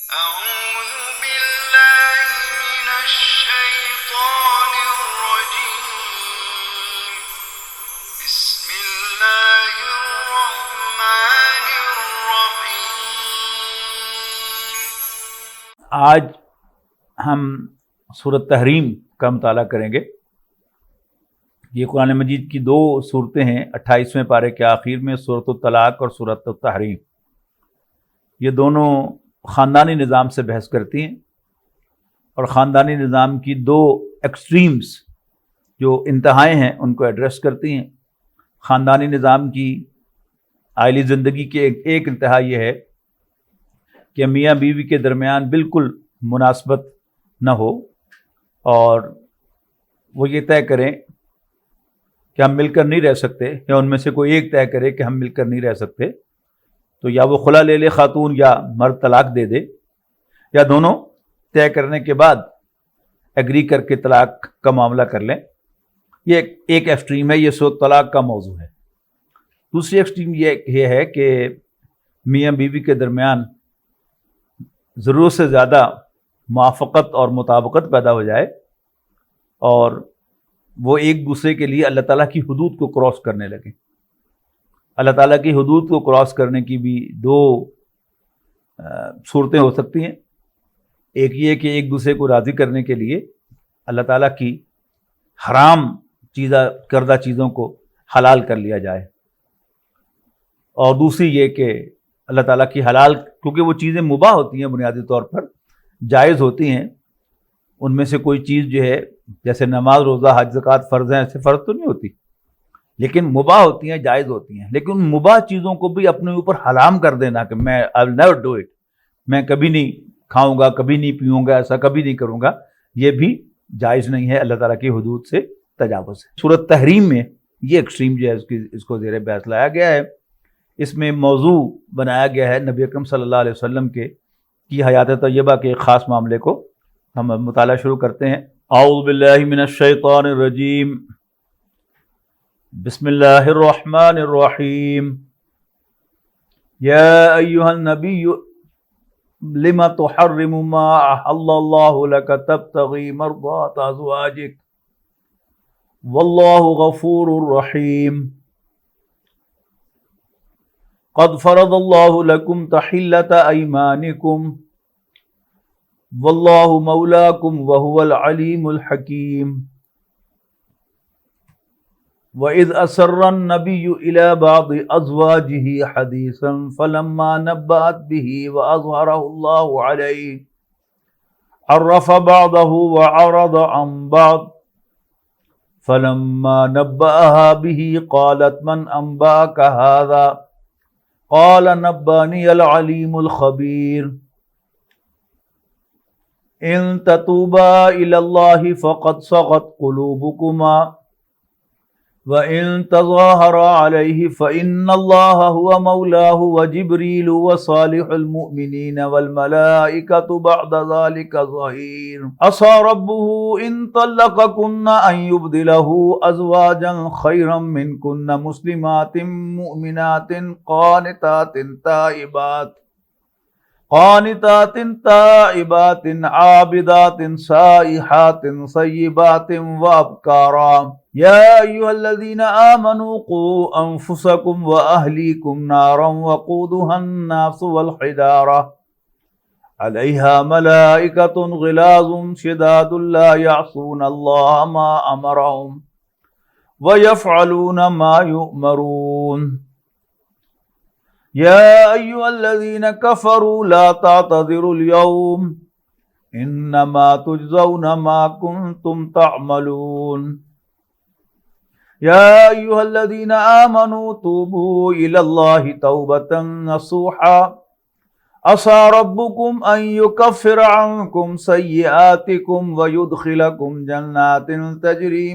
أعوذ بالله من الشيطان الرجيم بسم الله الرحمن الرحيم آج ہم سورۃ تحریم کا مطالعہ کریں گے۔ یہ قرآن مجید کی دو صورتیں ہیں، 28ویں پارے کے آخر میں سورۃ الطلاق اور سورۃ التحریم۔ یہ دونوں خاندانی نظام سے بحث کرتی ہیں اور خاندانی نظام کی دو ایکسٹریمز جو انتہائیں ہیں ان کو ایڈریس کرتی ہیں۔ خاندانی نظام کی عائلی زندگی کی ایک انتہا یہ ہے کہ میاں بیوی کے درمیان بالکل مناسبت نہ ہو اور وہ یہ طے کریں کہ ہم مل کر نہیں رہ سکتے، یا ان میں سے کوئی ایک طے کرے کہ ہم مل کر نہیں رہ سکتے، تو یا وہ خلا لے لے خاتون یا مرد طلاق دے دے، یا دونوں طے کرنے کے بعد ایگری کر کے طلاق کا معاملہ کر لیں۔ یہ ایک ایکسٹریم ہے، یہ سورۃ طلاق کا موضوع ہے۔ دوسری ایکسٹریم یہ ہے کہ میاں بیوی کے درمیان ضرورت سے زیادہ موافقت اور مطابقت پیدا ہو جائے اور وہ ایک دوسرے کے لیے اللہ تعالیٰ کی حدود کو کراس کرنے لگے۔ اللہ تعالیٰ کی حدود کو کراس کرنے کی بھی دو صورتیں ہو سکتی ہیں۔ ایک یہ کہ ایک دوسرے کو راضی کرنے کے لیے اللہ تعالیٰ کی حرام کردہ چیزوں کو حلال کر لیا جائے، اور دوسری یہ کہ اللہ تعالیٰ کی حلال، کیونکہ وہ چیزیں مباح ہوتی ہیں، بنیادی طور پر جائز ہوتی ہیں، ان میں سے کوئی چیز جو ہے جیسے نماز، روزہ، حج، زکوٰۃ فرض ہیں، ایسے فرض تو نہیں ہوتی، لیکن مباح ہوتی ہیں، جائز ہوتی ہیں۔ لیکن ان مباح چیزوں کو بھی اپنے اوپر حرام کر دینا کہ میں I will never do it، میں کبھی نہیں کھاؤں گا، کبھی نہیں پیوں گا، ایسا کبھی نہیں کروں گا، یہ بھی جائز نہیں ہے، اللہ تعالیٰ کی حدود سے تجاوز ہے۔ سورۃ تحریم میں یہ ایکسٹریم جو ہے اس کو زیر بحث لایا گیا ہے۔ اس میں موضوع بنایا گیا ہے نبی اکرم صلی اللہ علیہ وسلم کی حیات طیبہ کے ایک خاص معاملے کو۔ ہم مطالعہ شروع کرتے ہیں۔ اعوذ باللہ من الشیطان الرجیم، بسم اللہ الرحمن الرحیم۔ یا ایہا النبی لم تحرم ما احل اللہ لک تبتغی مرضات ازواجک واللہ غفور رحیم۔ قد فرض اللہ لکم تحلۃ ایمانکم واللہ مولاکم وہو العلیم الحکیم۔ وَإِذْ أَسَرَّ النَّبِيُّ إِلَى بَعْضِ أَزْوَاجِهِ حَدِيثًا فَلَمَّا نَبَّأَتْ بِهِ وَأَظْهَرَهُ اللَّهُ عَلَيْهِ عَرَّفَ بَعْضَهُ وَعَرَضَ عَنْ بَعْضٍ فَلَمَّا نَبَّأَهَا بِهِ قَالَتْ مَنْ أَنْبَأَكَ هَذَا قَالَ نَبَّأَنِيَ الْعَلِيمُ الْخَبِيرُ۔ إِن تَتُوبَا إِلَى اللَّهِ فَقَدْ صَغَتْ قُلُوبُكُمَا وَإِن تَظَاهَرَا عَلَيْهِ فَإِنَّ اللَّهَ هُوَ مَوْلَاهُ وَجِبْرِيلُ وَصَالِحُ الْمُؤْمِنِينَ وَالْمَلَائِكَةُ بَعْدَ ذَلِكَ ظَهِيرٌ۔ عَصَى رَبُّهُ إِن طَلَّقَكُنَّ أَن يُبْدِلَهُ أَزْوَاجًا خَيْرًا مِنكُنَّ مُسْلِمَاتٍ مُؤْمِنَاتٍ قانتات تائبات عابدات سائحات صیبات وابکارا۔ یا ایہا الذین آمنوا قوا انفسکم واہلیکم نارا وقودها الناس والحجارہ علیہا ملائکۃ غلاظ شداد لا یعصون اللہ ما امرہم ویفعلون ما یؤمرون۔ یا ایہا الذین کفروا لا تعتذروا اليوم انما تجزون ما کنتم تعملون۔ یا ایہا الذین آمنوا توبوا الی اللہ توبۃ نصوحا عسى ربكم ان يكفر عنكم سيئاتكم ويدخلكم جنات تجری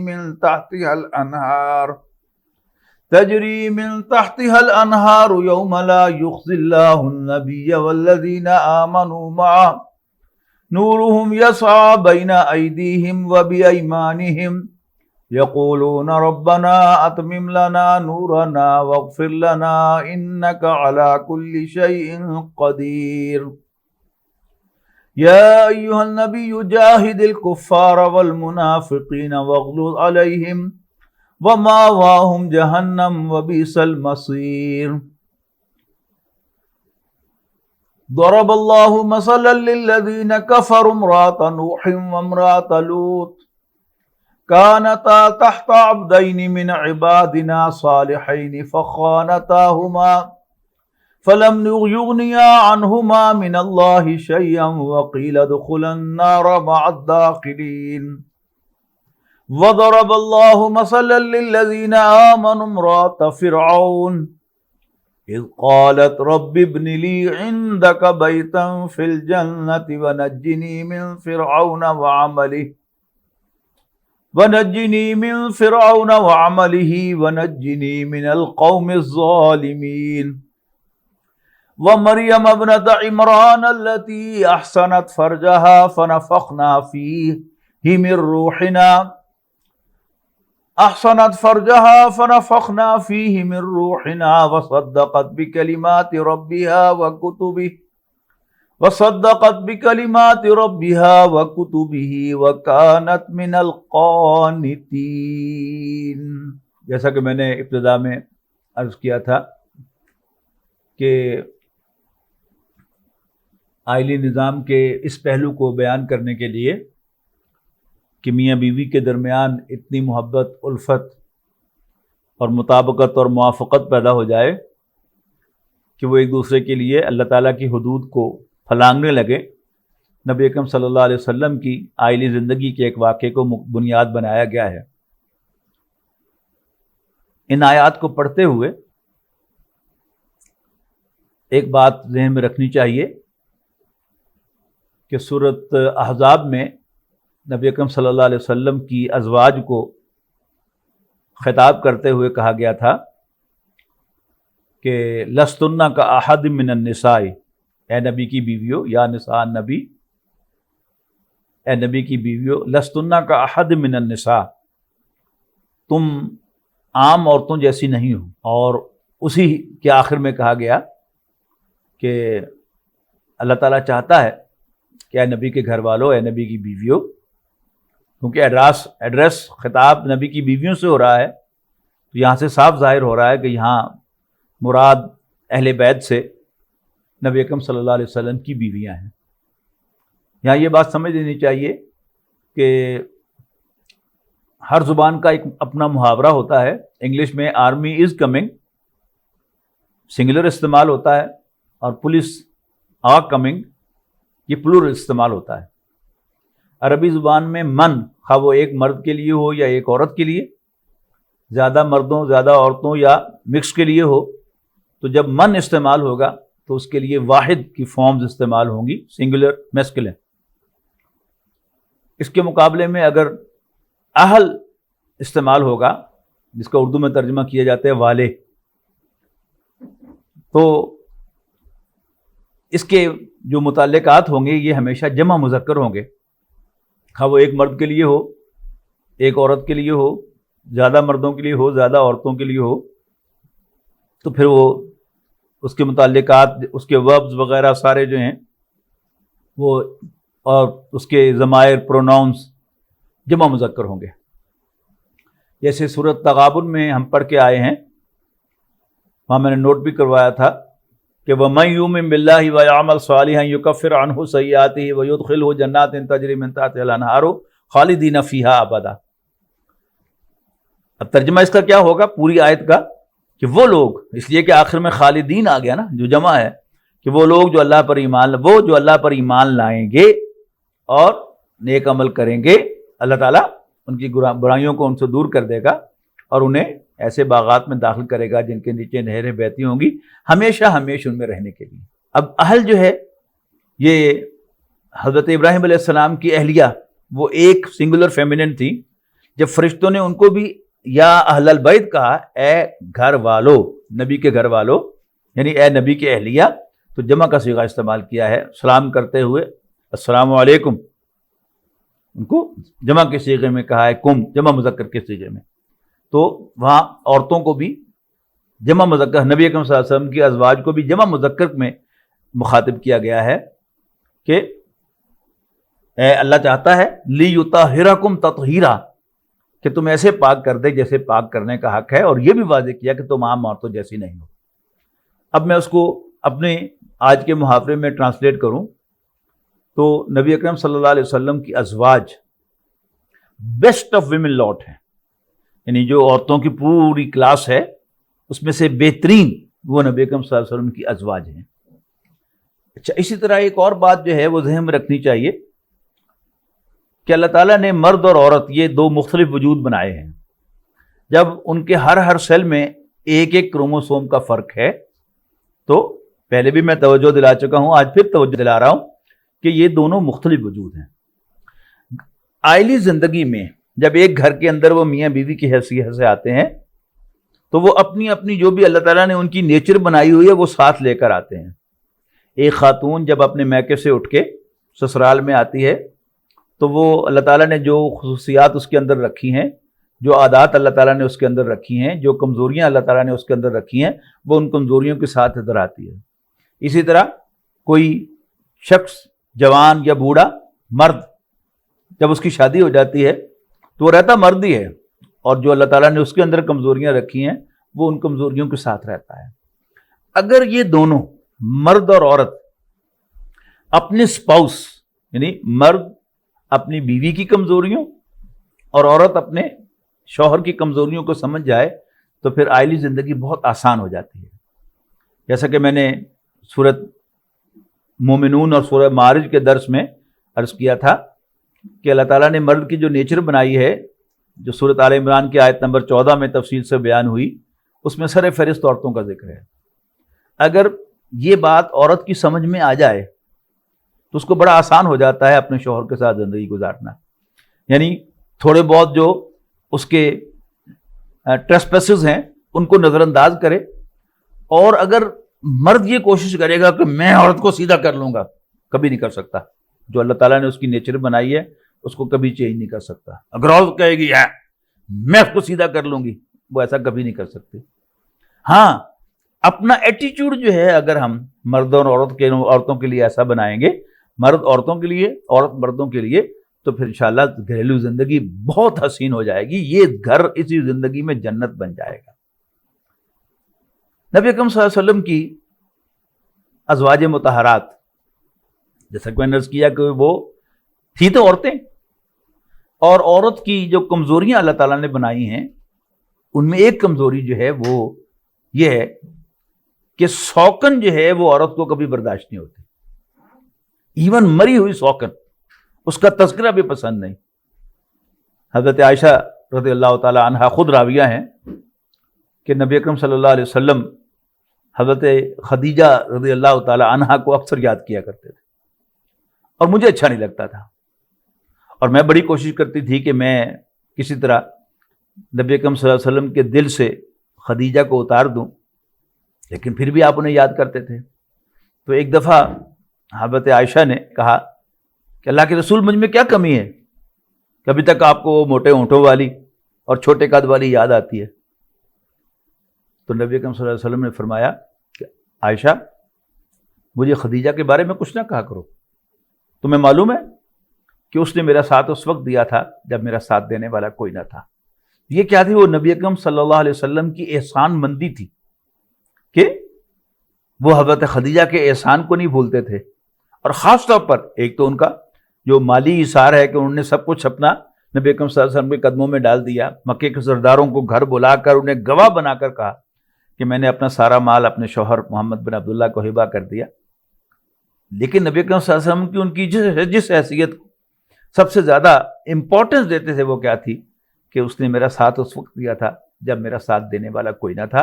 من تحتها الانہار یوم لا یخزی اللہ النبی والذین آمنوا معه نورهم یسعى بین ایدیہم وبایمانہم یقولون ربنا اتمم لنا نورنا واغفر لنا انک علی کل شیء قدیر۔ يا أيها النبي جاهد الكفار والمنافقين واغلظ عليهم ومأواهم جهنم وبئس المصير ضرب الله مثلا للذين كفروا امرأة نوح وامرأة لوط كانتا تحت عبدين من عبادنا صالحين فخانتاهما فلم يغنيا عنهما من الله شيئا وقيل ادخلا النار مع الداخلين وضرب الله مثلا للذين آمنوا امرأة فرعون إذ قالت رب ابن لي عندك بيتا في الجنة ونجني من فرعون وعمله ونجني من القوم الظالمين ومريم ابنة عمران التي أحسنت فرجها فنفخنا فيه من روحنا وصدقت بكلمات ربها وكتبه وكانت من القانتين. جیسا کہ میں نے ابتدا میں عرض کیا تھا کہ آئلی نظام کے اس پہلو کو بیان کرنے کے لیے کہ میاں بیوی کے درمیان اتنی محبت، الفت اور مطابقت اور موافقت پیدا ہو جائے کہ وہ ایک دوسرے کے لیے اللہ تعالیٰ کی حدود کو پھلانگنے لگے، نبی اکرم صلی اللہ علیہ وسلم کی آئلی زندگی کے ایک واقعے کو بنیاد بنایا گیا ہے۔ ان آیات کو پڑھتے ہوئے ایک بات ذہن میں رکھنی چاہیے کہ سورۃ احزاب میں نبی اکرم صلی اللہ علیہ وسلم کی ازواج کو خطاب کرتے ہوئے کہا گیا تھا کہ لستن کا احد من النساء، اے نبی کی بیویوں، یا نساء النبی، اے نبی کی بیویوں، لستن کا احد من النساء، تم عام عورتوں جیسی نہیں ہو۔ اور اسی کے آخر میں کہا گیا کہ اللہ تعالیٰ چاہتا ہے کہ اے نبی کے گھر والوں، اے نبی کی بیویوں، کیونکہ ایڈریس خطاب نبی کی بیویوں سے ہو رہا ہے، تو یہاں سے صاف ظاہر ہو رہا ہے کہ یہاں مراد اہل بیت سے نبی اکرم صلی اللہ علیہ وسلم کی بیویاں ہیں۔ یہاں یہ بات سمجھ لینی چاہیے کہ ہر زبان کا ایک اپنا محاورہ ہوتا ہے۔ انگلش میں آرمی از کمنگ سنگولر استعمال ہوتا ہے، اور پولیس آر کمنگ یہ پلورل استعمال ہوتا ہے۔ عربی زبان میں من، خواہ وہ ایک مرد کے لیے ہو یا ایک عورت کے لیے، زیادہ مردوں زیادہ عورتوں یا مکس کے لیے ہو، تو جب من استعمال ہوگا تو اس کے لیے واحد کی فارمز استعمال ہوں گی، سنگولر میسکولن۔ اس کے مقابلے میں اگر اہل استعمال ہوگا، جس کا اردو میں ترجمہ کیا جاتا ہے والے، تو اس کے جو متعلقات ہوں گے یہ ہمیشہ جمع مذکر ہوں گے، خواہ وہ ایک مرد کے لیے ہو، ایک عورت کے لیے ہو، زیادہ مردوں کے لیے ہو، زیادہ عورتوں کے لیے ہو، تو پھر وہ اس کے متعلقات، اس کے وربز وغیرہ سارے جو ہیں وہ، اور اس کے ضمائر، پروناؤنس جمع مذکر ہوں گے۔ جیسے سورۃ تغابن میں ہم پڑھ کے آئے ہیں، وہاں میں نے نوٹ بھی کروایا تھا کہ وَمَن يُؤْمِن بِاللَّهِ وَيَعْمَلْ صَالِحًا يُكَفِّرْ عَنْهُ سَيِّئَاتِهِ وَيُدْخِلْهُ جَنَّاتٍ تَجْرِي مِن تَحْتِهَا الْأَنْهَارُ خَالِدِينَ فِيهَا أَبَدًا۔ اب ترجمہ اس کا کیا ہوگا پوری آیت کا، کہ وہ لوگ، اس لیے کہ آخر میں خالدین آ گیا نا، جو جمع ہے، کہ وہ لوگ جو اللہ پر ایمان لائیں گے اور نیک عمل کریں گے، اللہ تعالیٰ ان کی برائیوں کو ان سے دور کر دے گا اور انہیں ایسے باغات میں داخل کرے گا جن کے نیچے نہریں بہتی ہوں گی، ہمیشہ ان میں رہنے کے لیے۔ اب اہل جو ہے، یہ حضرت ابراہیم علیہ السلام کی اہلیہ، وہ ایک سنگولر فیمینن تھی۔ جب فرشتوں نے ان کو بھی یا اہل البیت کہا، اے گھر والو، نبی کے گھر والو، یعنی اے نبی کے اہلیہ، تو جمع کا صیغہ استعمال کیا ہے، سلام کرتے ہوئے السلام علیکم، ان کو جمع کے صیغے میں کہا ہے، کم جمع مذکر کے صیغے میں۔ تو وہاں عورتوں کو بھی جمع مذکر، نبی اکرم صلی اللہ علیہ وسلم کی ازواج کو بھی جمع مذکر میں مخاطب کیا گیا ہے کہ اللہ چاہتا ہے لیطہرکم تطہیرا کہ تم ایسے پاک کر دے جیسے پاک کرنے کا حق ہے، اور یہ بھی واضح کیا کہ تم عام عورتوں جیسی نہیں ہو۔ اب میں اس کو اپنے آج کے محاورے میں ٹرانسلیٹ کروں تو نبی اکرم صلی اللہ علیہ وسلم کی ازواج بیسٹ آف ویمن لاٹ ہیں، یعنی جو عورتوں کی پوری کلاس ہے اس میں سے بہترین وہ نبی اکرم صلی اللہ علیہ وسلم کی ازواج ہیں۔ اچھا، اسی طرح ایک اور بات جو ہے وہ ذہن میں رکھنی چاہیے کہ اللہ تعالیٰ نے مرد اور عورت یہ دو مختلف وجود بنائے ہیں۔ جب ان کے ہر سیل میں ایک ایک کروموسوم کا فرق ہے، تو پہلے بھی میں توجہ دلا چکا ہوں، آج پھر توجہ دلا رہا ہوں کہ یہ دونوں مختلف وجود ہیں۔ آئلی زندگی میں جب ایک گھر کے اندر وہ میاں بیوی کی حیثیت سے آتے ہیں تو وہ اپنی اپنی جو بھی اللہ تعالیٰ نے ان کی نیچر بنائی ہوئی ہے وہ ساتھ لے کر آتے ہیں۔ ایک خاتون جب اپنے میکے سے اٹھ کے سسرال میں آتی ہے تو وہ اللہ تعالیٰ نے جو خصوصیات اس کے اندر رکھی ہیں، جو عادات اللہ تعالیٰ نے اس کے اندر رکھی ہیں، جو کمزوریاں اللہ تعالیٰ نے اس کے اندر رکھی ہیں، وہ ان کمزوریوں کے ساتھ ادھر آتی ہے۔ اسی طرح کوئی شخص جوان یا بوڑھا مرد جب اس کی شادی ہو جاتی ہے تو وہ رہتا مرد ہی ہے، اور جو اللہ تعالیٰ نے اس کے اندر کمزوریاں رکھی ہیں وہ ان کمزوریوں کے ساتھ رہتا ہے۔ اگر یہ دونوں مرد اور عورت اپنے سپاؤس، یعنی مرد اپنی بیوی کی کمزوریوں اور عورت اپنے شوہر کی کمزوریوں کو سمجھ جائے تو پھر آئلی زندگی بہت آسان ہو جاتی ہے۔ جیسا کہ میں نے سورۃ مومنون اور سورہ معارج کے درس میں عرض کیا تھا کہ اللہ تعالیٰ نے مرد کی جو نیچر بنائی ہے، جو سورۃ آل عمران کی آیت نمبر 14 میں تفصیل سے بیان ہوئی، اس میں سر فہرست عورتوں کا ذکر ہے۔ اگر یہ بات عورت کی سمجھ میں آ جائے تو اس کو بڑا آسان ہو جاتا ہے اپنے شوہر کے ساتھ زندگی گزارنا، یعنی تھوڑے بہت جو اس کے ٹریسپیسز ہیں ان کو نظر انداز کرے، اور اگر مرد یہ کوشش کرے گا کہ میں عورت کو سیدھا کر لوں گا، کبھی نہیں کر سکتا۔ جو اللہ تعالیٰ نے اس کی نیچر بنائی ہے اس کو کبھی چینج نہیں کر سکتا۔ اگر عورت کہے گی میں اس کو سیدھا کر لوں گی، وہ ایسا کبھی نہیں کر سکتی۔ ہاں، اپنا ایٹیچیوڈ جو ہے اگر ہم مرد اور عورتوں کے لیے ایسا بنائیں گے، مرد عورتوں کے لیے، عورت مردوں کے لیے، تو پھر انشاءاللہ گھریلو زندگی بہت حسین ہو جائے گی۔ یہ گھر اسی زندگی میں جنت بن جائے گا۔ نبی اکرم صلی اللہ علیہ وسلم کی ازواج مطہرات، جیسا کہ میں نے عرض کیا کہ وہ تھی تو عورتیں، اور عورت کی جو کمزوریاں اللہ تعالیٰ نے بنائی ہیں ان میں ایک کمزوری جو ہے وہ یہ ہے کہ سوکن جو ہے وہ عورت کو کبھی برداشت نہیں ہوتی، ایون مری ہوئی سوکن اس کا تذکرہ بھی پسند نہیں۔ حضرت عائشہ رضی اللہ تعالی عنہا خود راویہ ہیں کہ نبی اکرم صلی اللہ علیہ وسلم حضرت خدیجہ رضی اللہ تعالی عنہا کو اکثر یاد کیا کرتے تھے، اور مجھے اچھا نہیں لگتا تھا، اور میں بڑی کوشش کرتی تھی کہ میں کسی طرح نبی اکرم صلی اللہ علیہ وسلم کے دل سے خدیجہ کو اتار دوں، لیکن پھر بھی آپ انہیں یاد کرتے تھے۔ تو ایک دفعہ حضرت عائشہ نے کہا کہ اللہ کے رسول، مجھ میں کیا کمی ہے کہ ابھی تک آپ کو وہ موٹے ہونٹوں والی اور چھوٹے قد والی یاد آتی ہے؟ تو نبی اکرم صلی اللہ علیہ وسلم نے فرمایا کہ عائشہ، مجھے خدیجہ کے بارے میں کچھ نہ کہا کرو، تمہیں معلوم ہے کہ اس نے میرا ساتھ اس وقت دیا تھا جب میرا ساتھ دینے والا کوئی نہ تھا۔ یہ کیا تھی؟ وہ نبی اکرم صلی اللہ علیہ وسلم کی احسان مندی تھی کہ وہ حضرت خدیجہ کے احسان کو نہیں بھولتے تھے، اور خاص طور پر ایک تو ان کا جو مالی اثار ہے کہ انہوں نے سب کچھ اپنا نبی اکرم صلی اللہ علیہ وسلم کے قدموں میں ڈال دیا، مکے کے سرداروں کو گھر بلا کر انہیں گواہ بنا کر کہا کہ میں نے اپنا سارا مال اپنے شوہر محمد بن عبداللہ کو ہبہ کر دیا۔ لیکن نبی اکرم صلی اللہ علیہ وسلم کی ان کی جس حیثیت کو سب سے زیادہ امپورٹنس دیتے تھے وہ کیا تھی کہ اس نے میرا ساتھ اس وقت دیا تھا جب میرا ساتھ دینے والا کوئی نہ تھا۔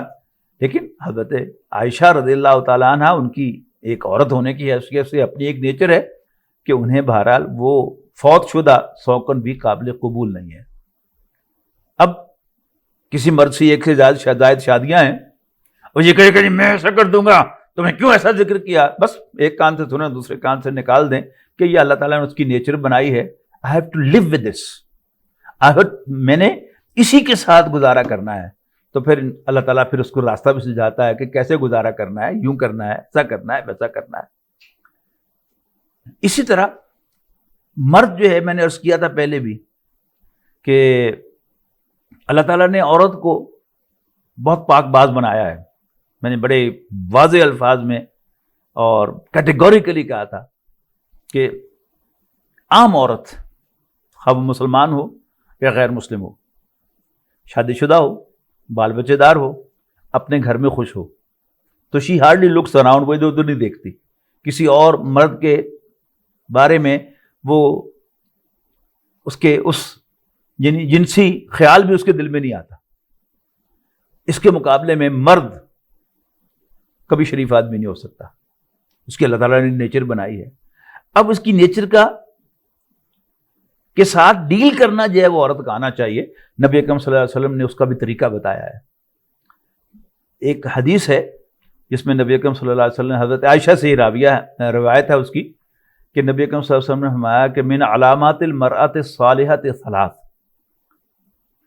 لیکن حضرت عائشہ رضی اللہ تعالیٰ عنہ ان کی ایک عورت ہونے کی حیثیت سے اپنی ایک نیچر ہے کہ انہیں بہرحال وہ فوت شدہ سوکن بھی قابل قبول نہیں ہے۔ اب کسی مرد سے ایک سے زائد شادیاں ہیں، اور یہ کہے کہ میں ایسا کر دوں گا، تمہیں کیوں ایسا ذکر کیا؟ بس ایک کان سے سنیں دوسرے کان سے نکال دیں کہ یہ اللہ تعالیٰ نے اس کی نیچر بنائی ہے، I have to live with this، میں نے اسی کے ساتھ گزارا کرنا ہے۔ تو پھر اللہ تعالیٰ پھر اس کو راستہ بھی سجھاتا ہے کہ کیسے گزارا کرنا ہے، یوں کرنا ہے، ایسا کرنا ہے، ویسا کرنا ہے۔ اسی طرح مرد جو ہے، میں نے عرض کیا تھا پہلے بھی کہ اللہ تعالیٰ نے عورت کو بہت پاک باز بنایا ہے. میں نے بڑے واضح الفاظ میں اور کیٹیگوریکلی کہا تھا کہ عام عورت، خواہ وہ مسلمان ہو یا غیر مسلم ہو، شادی شدہ ہو، بال بچے دار ہو، اپنے گھر میں خوش ہو، تو شی ہارڈلی لکس اراؤنڈ، وہ ادھر ادھر نہیں دیکھتی. کسی اور مرد کے بارے میں وہ اس کے یعنی جنسی خیال بھی اس کے دل میں نہیں آتا. اس کے مقابلے میں مرد کبھی شریف آدمی نہیں ہو سکتا. اس کی اللہ تعالیٰ نے نیچر بنائی ہے. اب اس کی نیچر کے ساتھ ڈیل کرنا جو ہے وہ عورت کا آنا چاہیے. نبی اکرم صلی اللہ علیہ وسلم نے اس کا بھی طریقہ بتایا ہے. ایک حدیث ہے جس میں نبی اکرم صلی اللہ علیہ وسلم، حضرت عائشہ سے روایت ہے اس کی، کہ نبی اکرم صلی اللہ علیہ وسلم نے فرمایا کہ من علامات المرأۃ الصالحۃ ثلاث،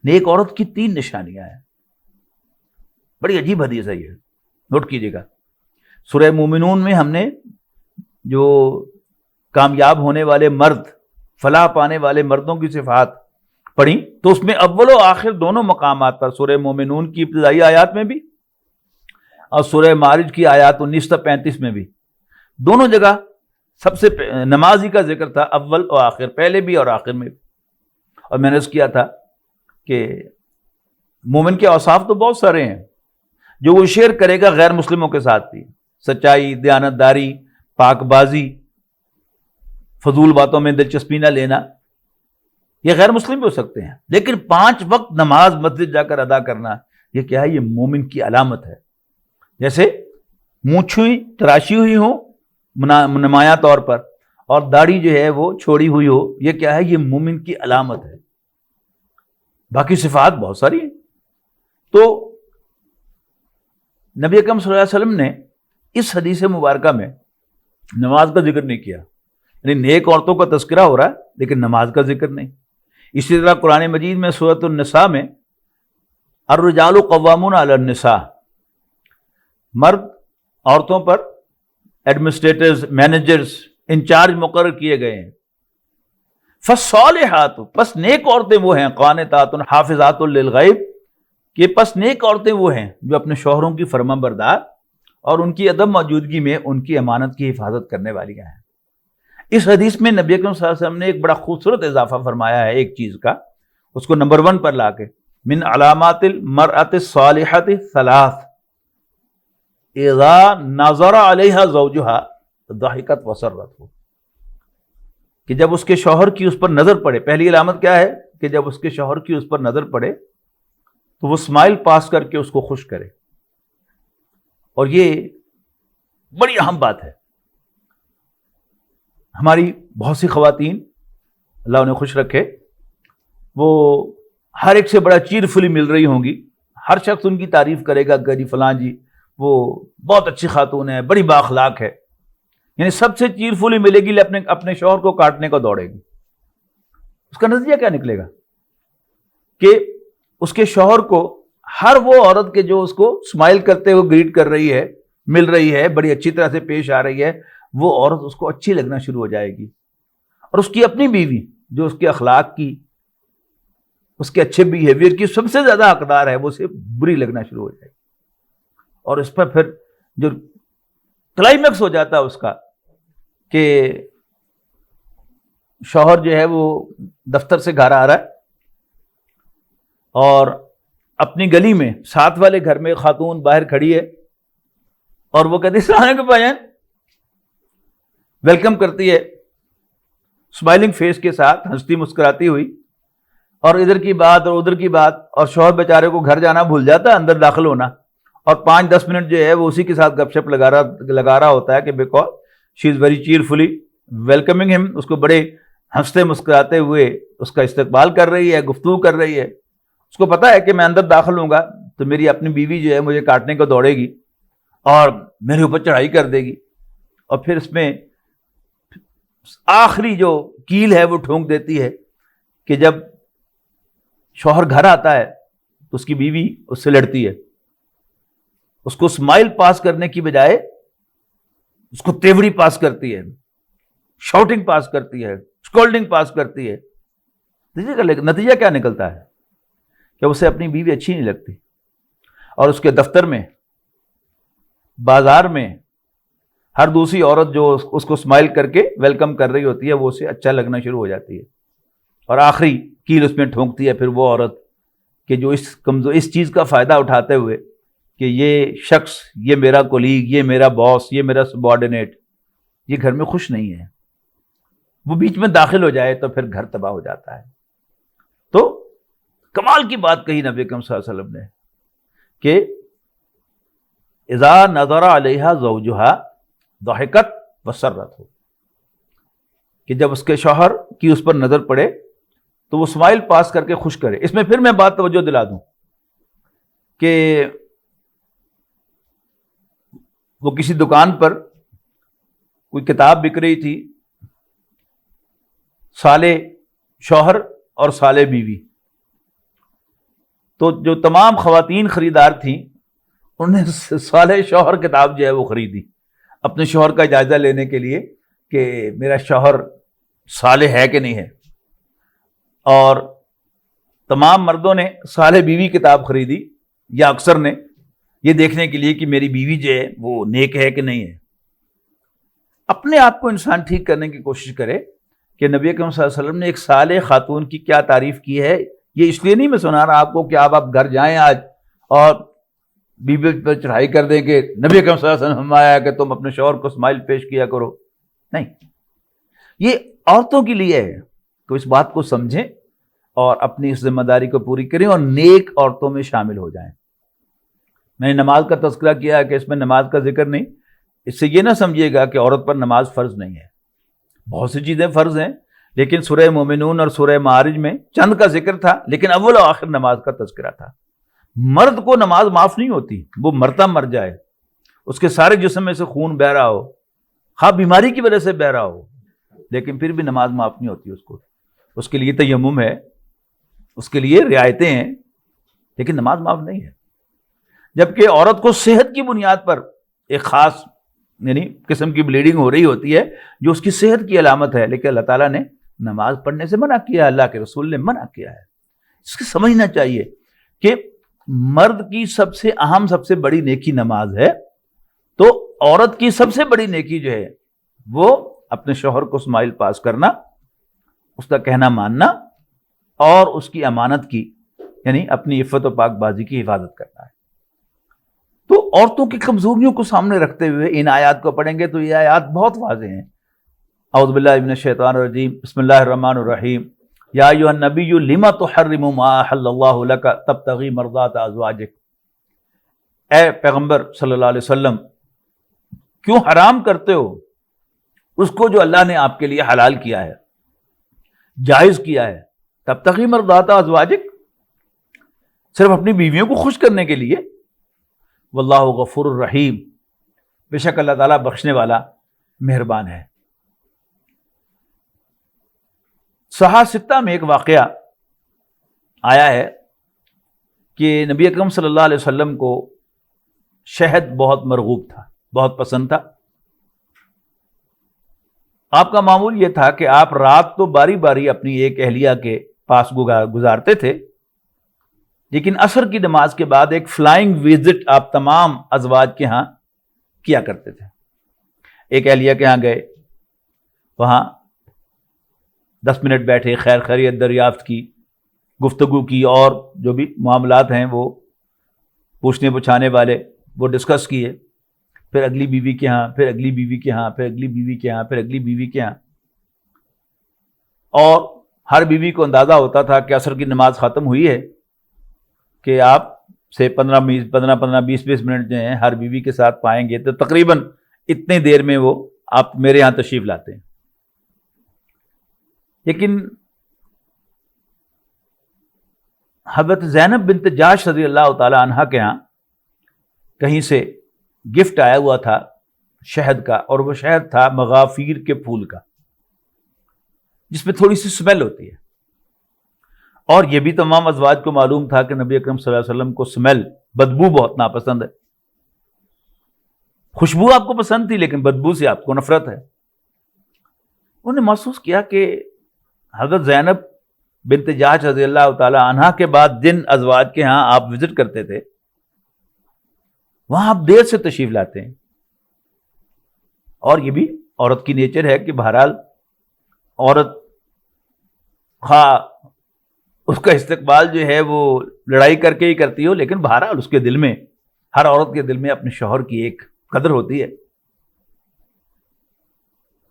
نیک عورت کی 3 نشانیاں ہیں. بڑی عجیب حدیث ہے، یہ نوٹ کیجیے گا. سورہ مومنون میں ہم نے جو کامیاب ہونے والے مرد، فلاح پانے والے مردوں کی صفات پڑھی، تو اس میں اول و آخر دونوں مقامات پر، سورہ مومنون کی ابتدائی آیات میں بھی اور سورہ معارج کی آیات 19 تا 35 میں بھی، دونوں جگہ سب سے نماز ہی کا ذکر تھا، اول و آخر، پہلے بھی اور آخر میں بھی. اور میں نے اس کیا تھا کہ مومن کے اوصاف تو بہت سارے ہیں جو وہ شیئر کرے گا غیر مسلموں کے ساتھ بھی. سچائی، دیانتداری، پاک بازی، فضول باتوں میں دلچسپی نہ لینا، یہ غیر مسلم بھی ہو سکتے ہیں. لیکن 5 وقت نماز مسجد جا کر ادا کرنا، یہ کیا ہے؟ یہ مومن کی علامت ہے. جیسے مونچھیں تراشی ہوئی ہو نمایاں طور پر، اور داڑھی جو ہے وہ چھوڑی ہوئی ہو، یہ کیا ہے؟ یہ مومن کی علامت ہے. باقی صفات بہت ساری ہیں. تو نبی اکرم صلی اللہ علیہ وسلم نے اس حدیث مبارکہ میں نماز کا ذکر نہیں کیا. یعنی نیک عورتوں کا تذکرہ ہو رہا ہے لیکن نماز کا ذکر نہیں. اسی طرح قرآن مجید میں سورۃ النساء میں الرجال قوامون علی النساء، مرد عورتوں پر ایڈمنسٹریٹرز، مینیجرز، انچارج مقرر کیے گئے ہیں. فالصالحات، پس نیک عورتیں وہ ہیں، قانتات حافظات للغیب، کہ پس نیک عورتیں وہ ہیں جو اپنے شوہروں کی فرما بردار اور ان کی عدم موجودگی میں ان کی امانت کی حفاظت کرنے والی ہیں. اس حدیث میں نبی اکرم صلی اللہ علیہ وسلم نے ایک بڑا خوبصورت اضافہ فرمایا ہے ایک چیز کا، اس کو نمبر 1 پر لا کے، من علامات المرأۃ الصالحۃ ثلاث اذا نظر علیہا زوجہا ضحکت وسرت، کہ جب اس کے شوہر کی اس پر نظر پڑے. پہلی علامت کیا ہے؟ کہ جب اس کے شوہر کی اس پر نظر پڑے تو وہ اسمائل پاس کر کے اس کو خوش کرے. اور یہ بڑی اہم بات ہے. ہماری بہت سی خواتین، اللہ انہیں خوش رکھے، وہ ہر ایک سے بڑا چیئرفلی مل رہی ہوں گی. ہر شخص ان کی تعریف کرے گا کہ جی فلاں جی وہ بہت اچھی خاتون ہے، بڑی بااخلاق ہے. یعنی سب سے چیئرفلی ملے گی، اپنے شوہر کو کاٹنے کو دوڑے گی. اس کا نتیجہ کیا نکلے گا؟ کہ اس کے شوہر کو ہر وہ عورت کے جو اس کو اسمائل کرتے ہوئے گریٹ کر رہی ہے، مل رہی ہے، بڑی اچھی طرح سے پیش آ رہی ہے، وہ عورت اس کو اچھی لگنا شروع ہو جائے گی. اور اس کی اپنی بیوی جو اس کے اخلاق کی، اس کے اچھے بیہیویئر کی سب سے زیادہ حقدار ہے، وہ اسے بری لگنا شروع ہو جائے گی. اور اس پر پھر جو کلائمیکس ہو جاتا ہے اس کا، کہ شوہر جو ہے وہ دفتر سے گھر آ رہا ہے اور اپنی گلی میں ساتھ والے گھر میں خاتون باہر کھڑی ہے اور وہ کہتی ہے السلام علیکم بھائی جان، ویلکم کرتی ہے اسمائلنگ فیس کے ساتھ، ہنستی مسکراتی ہوئی، اور ادھر کی بات اور ادھر کی بات، اور شوہر بیچارے کو گھر جانا بھول جاتا ہے اندر داخل ہونا، اور 5-10 منٹ جو ہے وہ اسی کے ساتھ گپ شپ لگا رہا ہوتا ہے کہ because she is very cheerfully welcoming ہم، اس کو بڑے ہنستے مسکراتے ہوئے اس کا استقبال کر رہی ہے، گفتگو کر رہی ہے. اس کو پتا ہے کہ میں اندر داخل ہوں گا تو میری اپنی بیوی جو ہے مجھے کاٹنے کو دوڑے گی اور میرے اوپر چڑھائی کر دے گی. اور پھر اس میں آخری جو کیل ہے وہ ٹھونک دیتی ہے کہ جب شوہر گھر آتا ہے تو اس کی بیوی اس سے لڑتی ہے، اس کو اسمائل پاس کرنے کی بجائے اس کو تیوری پاس کرتی ہے، شاؤٹنگ پاس کرتی ہے، اس اسکولڈنگ پاس کرتی ہے. نتیجہ کیا نکلتا ہے کہ اسے اپنی بیوی اچھی نہیں لگتی, اور اس کے دفتر میں, بازار میں ہر دوسری عورت جو اس کو اسمائل کر کے ویلکم کر رہی ہوتی ہے وہ اسے اچھا لگنا شروع ہو جاتی ہے, اور آخری کیل اس میں ٹھونکتی ہے پھر وہ عورت کہ جو اس چیز کا فائدہ اٹھاتے ہوئے کہ یہ شخص, یہ میرا کولیگ, یہ میرا باس, یہ میرا سبارڈینیٹ, یہ گھر میں خوش نہیں ہے, وہ بیچ میں داخل ہو جائے تو پھر گھر تباہ ہو جاتا ہے. تو کمال کی بات کہی نبی اکرم صلی اللہ علیہ وسلم نے کہ اذا نظر علیہا زوجہا ضحکت وسرت ہو, کہ جب اس کے شوہر کی اس پر نظر پڑے تو وہ اسمائل پاس کر کے خوش کرے. اس میں پھر میں بات توجہ دلا دوں کہ وہ کسی دکان پر کوئی کتاب بک رہی تھی, سالے شوہر اور سالے بیوی, تو جو تمام خواتین خریدار تھیں انہوں نے سالے شوہر کتاب جو ہے وہ خریدی اپنے شوہر کا جائزہ لینے کے لیے کہ میرا شوہر صالح ہے کہ نہیں ہے, اور تمام مردوں نے صالح بیوی کتاب خریدی, یا اکثر نے, یہ دیکھنے کے لیے کہ میری بیوی جو ہے وہ نیک ہے کہ نہیں ہے. اپنے آپ کو انسان ٹھیک کرنے کی کوشش کرے کہ نبی اکرم صلی اللہ علیہ وسلم نے ایک صالح خاتون کی کیا تعریف کی ہے. یہ اس لیے نہیں میں سنا رہا آپ کو کہ آپ گھر جائیں آج اور بیوی پر چڑھائی کر دیں کہ نبی اکرم صلی اللہ علیہ وسلم آیا کہ تم اپنے شوہر کو اسمائل پیش کیا کرو. نہیں, یہ عورتوں کے لیے ہے کہ اس بات کو سمجھیں اور اپنی اس ذمہ داری کو پوری کریں اور نیک عورتوں میں شامل ہو جائیں. میں نے نماز کا تذکرہ کیا کہ اس میں نماز کا ذکر نہیں, اس سے یہ نہ سمجھیے گا کہ عورت پر نماز فرض نہیں ہے, بہت سی چیزیں فرض ہیں, لیکن سورہ مومنون اور سورہ معارج میں چند کا ذکر تھا, لیکن اول و آخر نماز کا تذکرہ تھا. مرد کو نماز معاف نہیں ہوتی, وہ مرتا مر جائے, اس کے سارے جسم میں سے خون بہ رہا ہو, خواہ بیماری کی وجہ سے بہ رہا ہو, لیکن پھر بھی نماز معاف نہیں ہوتی اس کو. اس کے لیے تیمم ہے, اس کے لیے رعایتیں ہیں, لیکن نماز معاف نہیں ہے. جبکہ عورت کو صحت کی بنیاد پر ایک خاص یعنی قسم کی بلیڈنگ ہو رہی ہوتی ہے جو اس کی صحت کی علامت ہے, لیکن اللہ تعالیٰ نے نماز پڑھنے سے منع کیا ہے, اللہ کے رسول نے منع کیا ہے. اس کو سمجھنا چاہیے کہ مرد کی سب سے اہم, سب سے بڑی نیکی نماز ہے, تو عورت کی سب سے بڑی نیکی جو ہے وہ اپنے شوہر کو اسمائل پاس کرنا, اس کا کہنا ماننا, اور اس کی امانت کی یعنی اپنی عفت و پاک بازی کی حفاظت کرنا ہے. تو عورتوں کی کمزوریوں کو سامنے رکھتے ہوئے ان آیات کو پڑھیں گے تو یہ آیات بہت واضح ہیں. اعوذ باللہ من الشیطان الرجیم, بسم اللہ الرحمن الرحیم. یا ایھا النبی لم تحرم ما احل اللہ لک تبتغی مرضات ازواجک, اے پیغمبر صلی اللہ علیہ وسلم کیوں حرام کرتے ہو اس کو جو اللہ نے آپ کے لیے حلال کیا ہے, جائز کیا ہے. تبتغی مرضات ازواجک, صرف اپنی بیویوں کو خوش کرنے کے لیے. واللہ غفور الرحیم, بے شک اللہ تعالیٰ بخشنے والا مہربان ہے. صحاح ستہ میں ایک واقعہ آیا ہے کہ نبی اکرم صلی اللہ علیہ وسلم کو شہد بہت مرغوب تھا, بہت پسند تھا. آپ کا معمول یہ تھا کہ آپ رات تو باری باری اپنی ایک اہلیہ کے پاس گزارتے تھے, لیکن عصر کی نماز کے بعد ایک فلائنگ وزٹ آپ تمام ازواج کے ہاں کیا کرتے تھے. ایک اہلیہ کے ہاں گئے, وہاں 10 منٹ بیٹھے, خیر خیریت دریافت کی, گفتگو کی, اور جو بھی معاملات ہیں وہ پوچھنے پچھانے والے وہ ڈسکس کیے. پھر اگلی بیوی کے ہاں, پھر اگلی بیوی کے ہاں, پھر اگلی بیوی کے ہاں, پھر اگلی بیوی کے ہاں, اور ہر بیوی کو اندازہ ہوتا تھا کہ عصر کی نماز ختم ہوئی ہے کہ آپ سے 15-20 منٹ جو ہیں ہر بیوی کے ساتھ پائیں گے, تو تقریباً اتنے دیر میں وہ آپ میرے ہاں تشریف لاتے ہیں. لیکن حضرت زینب بنت جاش رضی اللہ تعالی عنہا کے ہاں کہیں سے گفٹ آیا ہوا تھا شہد کا, اور وہ شہد تھا مغافیر کے پھول کا, جس میں تھوڑی سی سمیل ہوتی ہے. اور یہ بھی تمام ازواج کو معلوم تھا کہ نبی اکرم صلی اللہ علیہ وسلم کو سمیل, بدبو بہت ناپسند ہے. خوشبو آپ کو پسند تھی لیکن بدبو سے آپ کو نفرت ہے. انہوں نے محسوس کیا کہ حضرت زینب بنت جہش رضی اللہ تعالی عنہا کے بعد جن ازواج کے ہاں آپ وزٹ کرتے تھے وہاں آپ دیر سے تشریف لاتے ہیں، اور یہ بھی عورت کی نیچر ہے کہ بہرحال عورت خواہ اس کا استقبال جو ہے وہ لڑائی کر کے ہی کرتی ہو، لیکن بہرحال اس کے دل میں، ہر عورت کے دل میں اپنے شوہر کی ایک قدر ہوتی ہے،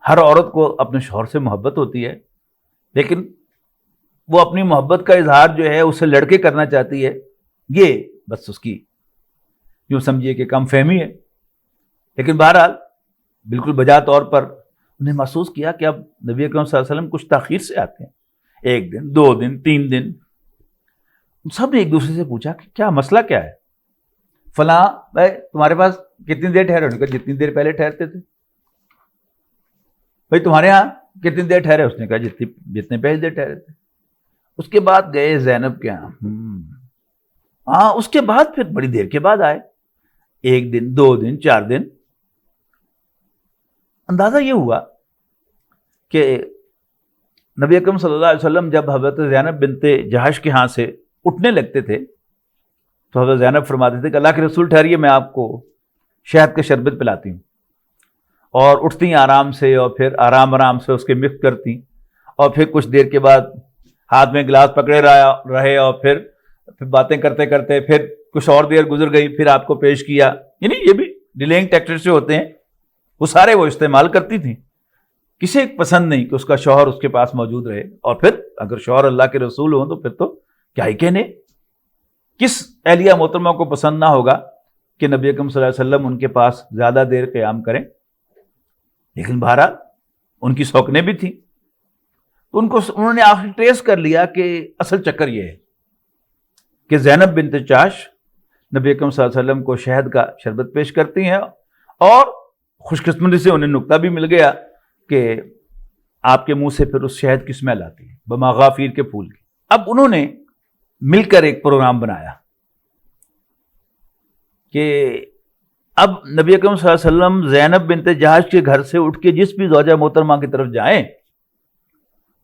ہر عورت کو اپنے شوہر سے محبت ہوتی ہے، لیکن وہ اپنی محبت کا اظہار جو ہے اسے لڑکے کرنا چاہتی ہے، یہ بس اس کی یوں سمجھیے کہ کم فہمی ہے۔ لیکن بہرحال بالکل بجا طور پر انہیں محسوس کیا کہ اب نبی اکرم صلی اللہ علیہ وسلم کچھ تاخیر سے آتے ہیں، 1 دن 2 دن 3 دن۔ سب نے ایک دوسرے سے پوچھا کہ کیا مسئلہ کیا ہے، فلاں بھائی تمہارے پاس کتنی دیر ٹھہرے؟ انہوں نے کہا جتنی دیر پہلے ٹھہرتے تھے۔ بھائی تمہارے ہاں کتنی دیر ٹھہرے؟ اس نے کہا جتنے پہلے دیر ٹھہرے تھے۔ اس کے بعد گئے زینب کے ہاں، اس کے بعد پھر بڑی دیر کے بعد آئے، 1 دن 2 دن 4 دن۔ اندازہ یہ ہوا کہ نبی اکرم صلی اللہ علیہ وسلم جب حضرت زینب بنت جہش کے ہاں سے اٹھنے لگتے تھے تو حضرت زینب فرماتے تھے کہ اللہ کے رسول ٹھہریے، میں آپ کو شہد کا شربت پلاتی ہوں، اور اٹھتی ہیں آرام سے، اور پھر آرام سے اس کے مکس کرتی، اور پھر کچھ دیر کے بعد ہاتھ میں گلاس پکڑے رہے، اور پھر باتیں کرتے کرتے پھر کچھ اور دیر گزر گئی، پھر آپ کو پیش کیا۔ یعنی یہ بھی ڈیلینگ ٹیکٹکس جو ہوتے ہیں وہ سارے وہ استعمال کرتی تھیں۔ کسی ایک پسند نہیں کہ اس کا شوہر اس کے پاس موجود رہے، اور پھر اگر شوہر اللہ کے رسول ہوں تو پھر تو کیا ہی کہنے، کس اہلیہ محترمہ کو پسند نہ ہوگا کہ نبی اکرم صلی اللہ علیہ وسلم ان کے پاس زیادہ دیر قیام کریں۔ لیکن بہرحال ان کی سوکنیں بھی تھیں، تو انہوں نے آخر ٹریس کر لیا کہ اصل چکر یہ ہے کہ زینب بنت جہش نبی اکرم صلی اللہ علیہ وسلم کو شہد کا شربت پیش کرتی ہیں، اور خوش قسمتی سے انہیں نکتہ بھی مل گیا کہ آپ کے منہ سے پھر اس شہد کی اسمیل آتی ہے، بمغافیر کے پھول کی۔ اب انہوں نے مل کر ایک پروگرام بنایا کہ اب نبی اکرم صلی اللہ علیہ وسلم زینب بنت جہش کے گھر سے اٹھ کے جس بھی زوجہ محترمہ کی طرف جائیں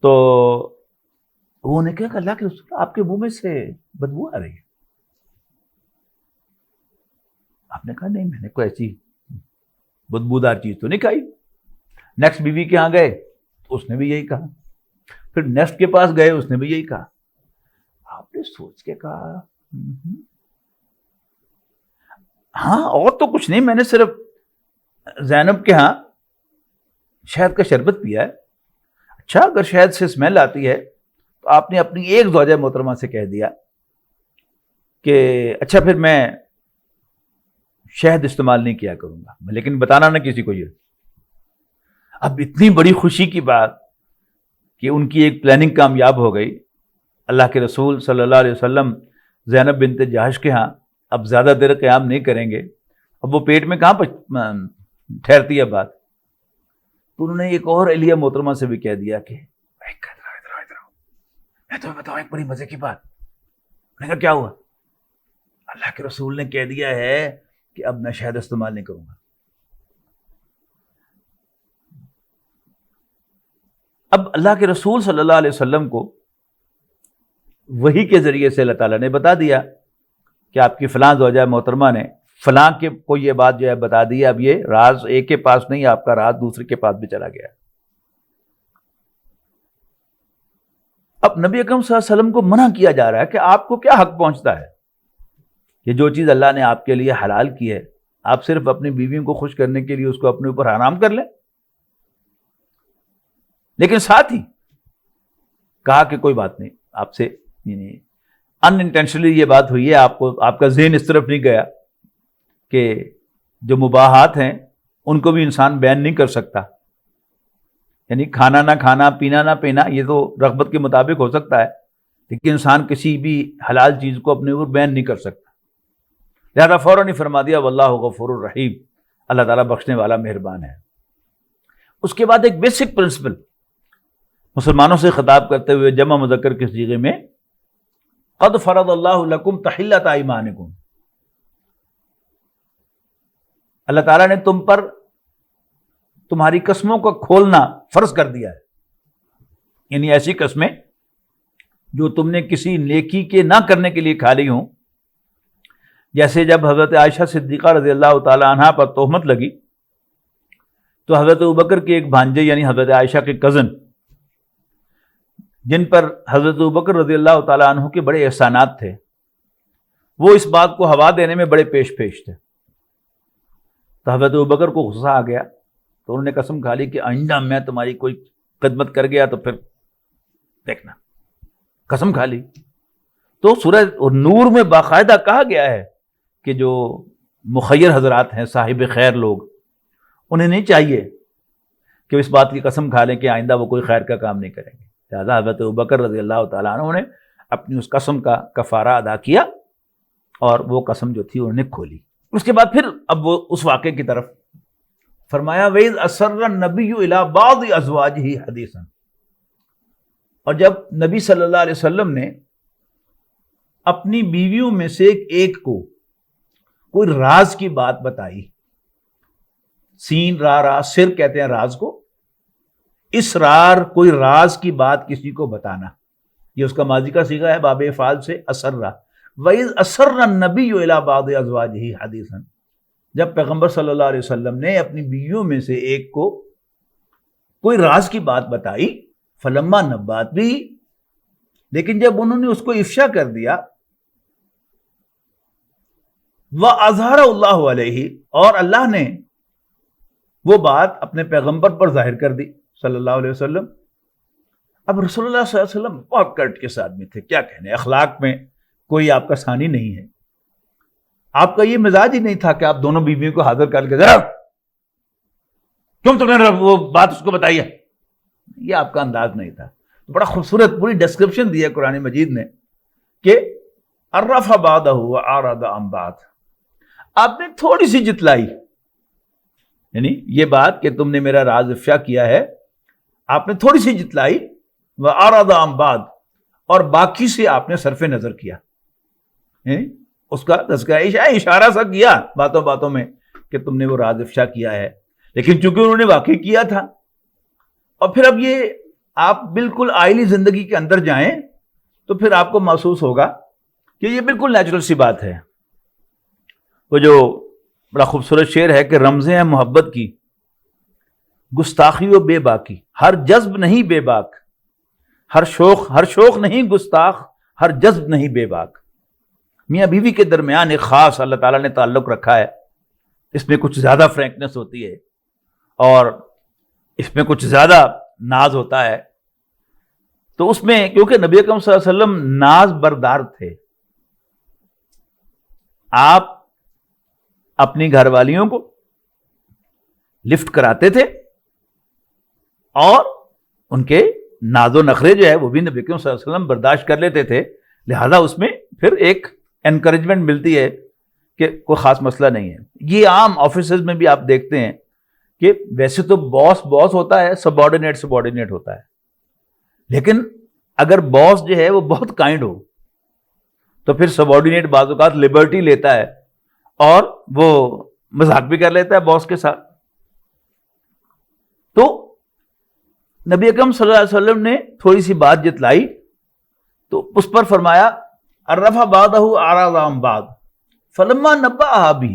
تو وہ نے کہا کہ اللہ کے رسول آپ کے منہ میں سے بدبو آ رہی ہے۔ آپ نے کہا نہیں، میں نے کوئی ایسی بدبودار چیز تو نہیں کھائی۔ نیکسٹ بیوی کے ہاں گئے تو اس نے بھی یہی کہا، پھر نیکسٹ کے پاس گئے اس نے بھی یہی کہا۔ آپ نے سوچ کے کہا ہاں اور تو کچھ نہیں، میں نے صرف زینب کے ہاں شہد کا شربت پیا ہے۔ اچھا اگر شہد سے اسمیل آتی ہے تو آپ نے اپنی ایک زوجہ محترمہ سے کہہ دیا کہ اچھا پھر میں شہد استعمال نہیں کیا کروں گا، لیکن بتانا نہ کسی کو۔ یہ اب اتنی بڑی خوشی کی بات کہ ان کی ایک پلاننگ کامیاب ہو گئی۔ اللہ کے رسول صلی اللہ علیہ وسلم زینب بنت جہش کے ہاں اب زیادہ دیر قیام نہیں کریں گے، اب وہ پیٹ میں کہاں ٹھہرتی ہے بات۔ تو انہوں نے ایک اور اہلیہ محترمہ سے بھی کہہ دیا کہ ادھر آؤ، میں تمہیں بتاؤں ایک بڑی مزے کی بات۔ میں نے کہا کیا ہوا؟ اللہ کے رسول نے کہہ دیا ہے کہ اب میں شہد استعمال نہیں کروں گا۔ اب اللہ کے رسول صلی اللہ علیہ وسلم کو وحی کے ذریعے سے اللہ تعالیٰ نے بتا دیا کہ آپ کی فلاں زوجہ محترمہ نے فلاں کے کو یہ بات جو ہے بتا دی ہے۔ اب یہ راز ایک کے پاس نہیں، آپ کا راز دوسرے کے پاس بھی چلا گیا۔ اب نبی اکرم صلی اللہ علیہ وسلم کو منع کیا جا رہا ہے کہ آپ کو کیا حق پہنچتا ہے، یہ جو چیز اللہ نے آپ کے لیے حلال کی ہے آپ صرف اپنی بیویوں کو خوش کرنے کے لیے اس کو اپنے اوپر حرام کر لیں۔ لیکن ساتھ ہی کہا کہ کوئی بات نہیں، آپ سے ان انٹینشنلی یہ بات ہوئی ہے، آپ کا ذہن اس طرف نہیں گیا کہ جو مباحات ہیں ان کو بھی انسان بیان نہیں کر سکتا، یعنی کھانا نہ کھانا، پینا نہ پینا یہ تو رغبت کے مطابق ہو سکتا ہے، لیکن انسان کسی بھی حلال چیز کو اپنے اوپر بیان نہیں کر سکتا۔ لہذا فوراً ہی فرما دیا واللہ غفور الرحیم، اللہ تعالیٰ بخشنے والا مہربان ہے۔ اس کے بعد ایک بیسک پرنسپل مسلمانوں سے خطاب کرتے ہوئے جمع مذکر کے صیغے میں قد فرض اللہ لکم تحلۃ ایمانکم، اللہ تعالیٰ نے تم پر تمہاری قسموں کو کھولنا فرض کر دیا ہے۔ یعنی ایسی قسمیں جو تم نے کسی نیکی کے نہ کرنے کے لیے کھا لی ہوں. جیسے جب حضرت عائشہ صدیقہ رضی اللہ تعالی عنہا پر تہمت لگی تو حضرت ابوبکر کے ایک بھانجے یعنی حضرت عائشہ کے کزن، جن پر حضرت ابوبکر رضی اللہ تعالی عنہ کے بڑے احسانات تھے، وہ اس بات کو ہوا دینے میں بڑے پیش تھے. تو حضرت ابوبکر کو غصہ آ گیا تو انہوں نے قسم کھا لی کہ آئندہ میں تمہاری کوئی خدمت کر گیا تو پھر دیکھنا. قسم کھا لی. تو سورہ نور میں باقاعدہ کہا گیا ہے کہ جو مخیر حضرات ہیں، صاحب خیر لوگ، انہیں نہیں چاہیے کہ اس بات کی قسم کھا لیں کہ آئندہ وہ کوئی خیر کا کام نہیں کریں گے. لہٰذا حضرت ابوبکر رضی اللہ تعالیٰ عنہ نے اپنی اس قسم کا کفارہ ادا کیا اور وہ قسم جو تھی انہوں نے کھولی. اس کے بعد پھر اب وہ اس واقعے کی طرف فرمایا وَإِذْ أَسَرَّ النَّبِيُّ إِلَىٰ بَعْضِ أَزْوَاجِهِ حَدِيثًا، اور جب نبی صلی اللہ علیہ وسلم نے اپنی بیویوں میں سے ایک کو کوئی راز کی بات بتائی، سین را سر کہتے ہیں راز کو، اسرار کوئی راز کی بات کسی کو بتانا، یہ اس کا ماضی کا صیغہ ہے باب افعال سے اسرا. وَإِذْ أَسَرَّ النَّبِيُّ إِلَىٰ بَعْضِ أَزْوَاجِهِ حَدِيثًا، جب پیغمبر صلی اللہ علیہ وسلم نے اپنی بیویوں میں سے ایک کو کوئی راز کی بات بتائی، فلما نبات بھی، لیکن جب انہوں نے اس کو افشا کر دیا، وَأَظْهَرَ اللَّهُ عَلَيْهِ، اور اللہ نے وہ بات اپنے پیغمبر پر ظاہر کر دی صلی اللہ علیہ وسلم. اب رسول اللہ صلی اللہ علیہ وسلم بہت کرٹکس آدمی تھے، کیا کہنے، اخلاق میں کوئی آپ کا ثانی نہیں ہے. آپ کا یہ مزاج ہی نہیں تھا کہ آپ دونوں بیویوں کو حاضر کر کے ذرا تم نے وہ بات اس کو بتائی ہے، یہ آپ کا انداز نہیں تھا. بڑا خوبصورت پوری ڈسکرپشن دی ہے قرآن مجید نے کہ عرف بعضہ وأعرض عن بعض، آپ نے تھوڑی سی جتلائی، یعنی یہ بات کہ تم نے میرا راز افشا کیا ہے، آپ نے تھوڑی سی جتلائی، وأعرض عن بعض، اور باقی سے آپ نے صرف نظر کیا، اس کا تذکرہ اشارہ سا کیا باتوں باتوں میں کہ تم نے وہ راز افشا کیا ہے، لیکن چونکہ انہوں نے واقع کیا تھا. اور پھر اب یہ آپ بالکل آئلی زندگی کے اندر جائیں تو پھر آپ کو محسوس ہوگا کہ یہ بالکل نیچرل سی بات ہے. وہ جو بڑا خوبصورت شعر ہے کہ رمزیں ہیں محبت کی، گستاخی و بے باکی، ہر جذب نہیں بے باک، ہر شوق نہیں گستاخ، ہر جذب نہیں بے باک. میاں بیوی کے درمیان ایک خاص اللہ تعالیٰ نے تعلق رکھا ہے، اس میں کچھ زیادہ فرینکنس ہوتی ہے اور اس میں کچھ زیادہ ناز ہوتا ہے. تو اس میں کیونکہ نبی اکرم صلی اللہ علیہ وسلم ناز بردار تھے، آپ اپنی گھر والیوں کو لفٹ کراتے تھے اور ان کے ناز و نخرے جو ہے وہ بھی نبی اکرم صلی اللہ علیہ وسلم برداشت کر لیتے تھے. لہذا اس میں پھر ایک انکریجمنٹ ملتی ہے کہ کوئی خاص مسئلہ نہیں ہے. یہ عام آفیسز میں بھی آپ دیکھتے ہیں کہ ویسے تو باس ہوتا ہے، سبارڈینیٹ ہوتا ہے، لیکن اگر باس جو ہے وہ بہت کائنڈ ہو تو پھر سبارڈینیٹ بعض اوقات لبرٹی لیتا ہے اور وہ مذاق بھی کر لیتا ہے باس کے ساتھ. تو نبی اکرم صلی اللہ علیہ وسلم نے تھوڑی سی بات جتلائی تو اس پر فرمایا عرف بعضہ اعرض عن بعض فلما نبأہا بہ،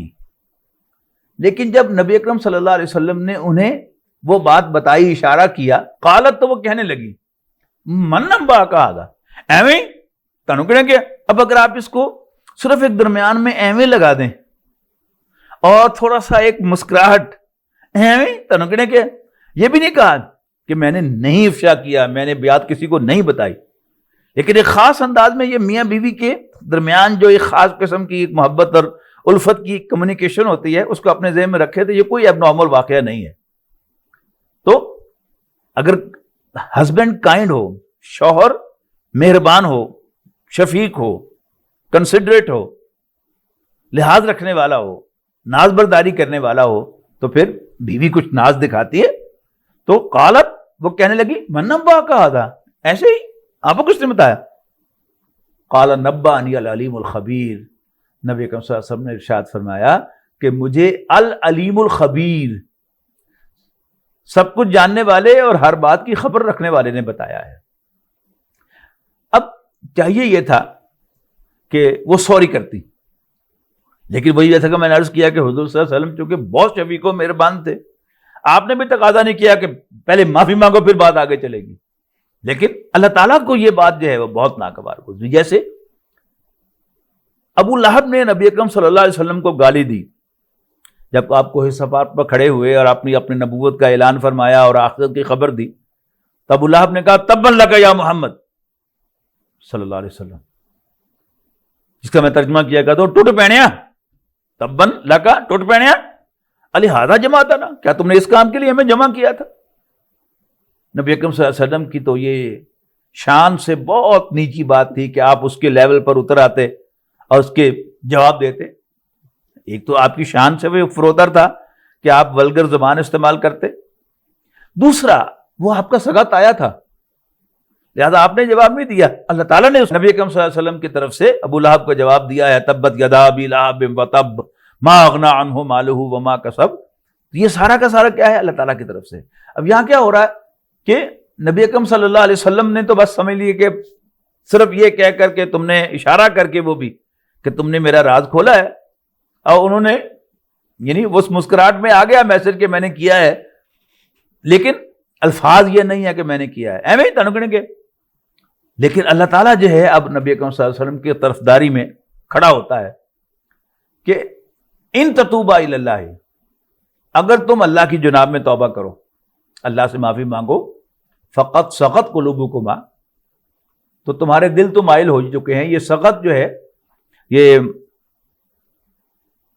لیکن جب نبی اکرم صلی اللہ علیہ وسلم نے انہیں وہ بات بتائی، اشارہ کیا، قالت، تو وہ کہنے لگی من نبأ کا آگا ایویں تنو کہنے کیا. اب اگر آپ اس کو صرف ایک درمیان میں ایویں لگا دیں اور تھوڑا سا ایک مسکراہٹ، ایویں تنو کہنے کیا، یہ بھی نہیں کہا کہ میں نے نہیں افشا کیا، میں نے بیات کسی کو نہیں بتائی، لیکن ایک خاص انداز میں یہ میاں بیوی کے درمیان جو ایک خاص قسم کی ایک محبت اور الفت کی کمیونیکیشن ہوتی ہے اس کو اپنے ذہن میں رکھے تو یہ کوئی اب نارمل واقعہ نہیں ہے. تو اگر ہسبینڈ کائنڈ ہو، شوہر مہربان ہو، شفیق ہو، کنسیڈریٹ ہو، لحاظ رکھنے والا ہو، ناز برداری کرنے والا ہو، تو پھر بیوی کچھ ناز دکھاتی ہے. تو قالت، وہ کہنے لگی من نبأ کا آگا، ایسے ہی آپ کو کچھ نے بتایا. قال نبأنی العلیم الخبیر، نبی اکرم صلی اللہ علیہ وسلم نے ارشاد فرمایا کہ مجھے العلیم الخبیر، سب کچھ جاننے والے اور ہر بات کی خبر رکھنے والے نے بتایا ہے. چاہیے یہ تھا کہ وہ سوری کرتی، لیکن وہی جیسا کہ میں نے عرض کیا کہ حضور صلی اللہ علیہ وسلم چونکہ بہت شفیق و مہربان تھے، آپ نے بھی تقاضا نہیں کیا کہ پہلے معافی مانگو پھر بات آگے چلے گی، لیکن اللہ تعالیٰ کو یہ بات جو ہے وہ بہت ناگوار گزری. جیسے ابو لہب نے نبی اکرم صلی اللہ علیہ وسلم کو گالی دی جب آپ کوہ صفا پر کھڑے ہوئے اور آپ نے اپنی نبوت کا اعلان فرمایا اور آخرت کی خبر دی، تو ابو لہب نے کہا تبا لک یا محمد صلی اللہ علیہ وسلم، جس کا میں ترجمہ کیا کرتا ہوں ٹوٹ پینیا، تبا لک ٹوٹ پینیا لہذا جمع تھا نا، کیا تم نے اس کام کے لیے ہمیں جمع کیا تھا؟ نبی اکرم صلی اللہ علیہ وسلم کی تو یہ شان سے بہت نیچی بات تھی کہ آپ اس کے لیول پر اتر آتے اور اس کے جواب دیتے. ایک تو آپ کی شان سے وہ فروتر تھا کہ آپ ولگر زبان استعمال کرتے، دوسرا وہ آپ کا سگا تایا تھا، لہذا آپ نے جواب نہیں دیا. اللہ تعالیٰ نے نبی اکرم صلی اللہ علیہ وسلم کی طرف سے ابو لہب کو جواب دیا ہے تبت یدا ابی لہب وتب ما اغنی عنہ مالہ وما کسب. یہ سارا کا سارا کیا ہے؟ اللہ تعالیٰ کی طرف سے. اب یہاں کیا ہو رہا ہے کہ نبی اکرم صلی اللہ علیہ وسلم نے تو بس سمجھ لیے کہ صرف یہ کہہ کر کے تم نے اشارہ کر کے وہ بھی کہ تم نے میرا راز کھولا ہے، اور انہوں نے یعنی اس مسکراہٹ میں آ گیا میسج کہ میں نے کیا ہے، لیکن الفاظ یہ نہیں ہے کہ میں نے کیا ہے، ایویں ہی تنکنے کے. لیکن اللہ تعالیٰ جو ہے اب نبی اکرم صلی اللہ علیہ وسلم کی طرفداری میں کھڑا ہوتا ہے کہ ان تتوبا الی اللہ، اگر تم اللہ کی جناب میں توبہ کرو، اللہ سے معافی مانگو، فقط سقط قلوبکما، تو تمہارے دل تو مائل ہو چکے ہیں. یہ سقط جو ہے یہ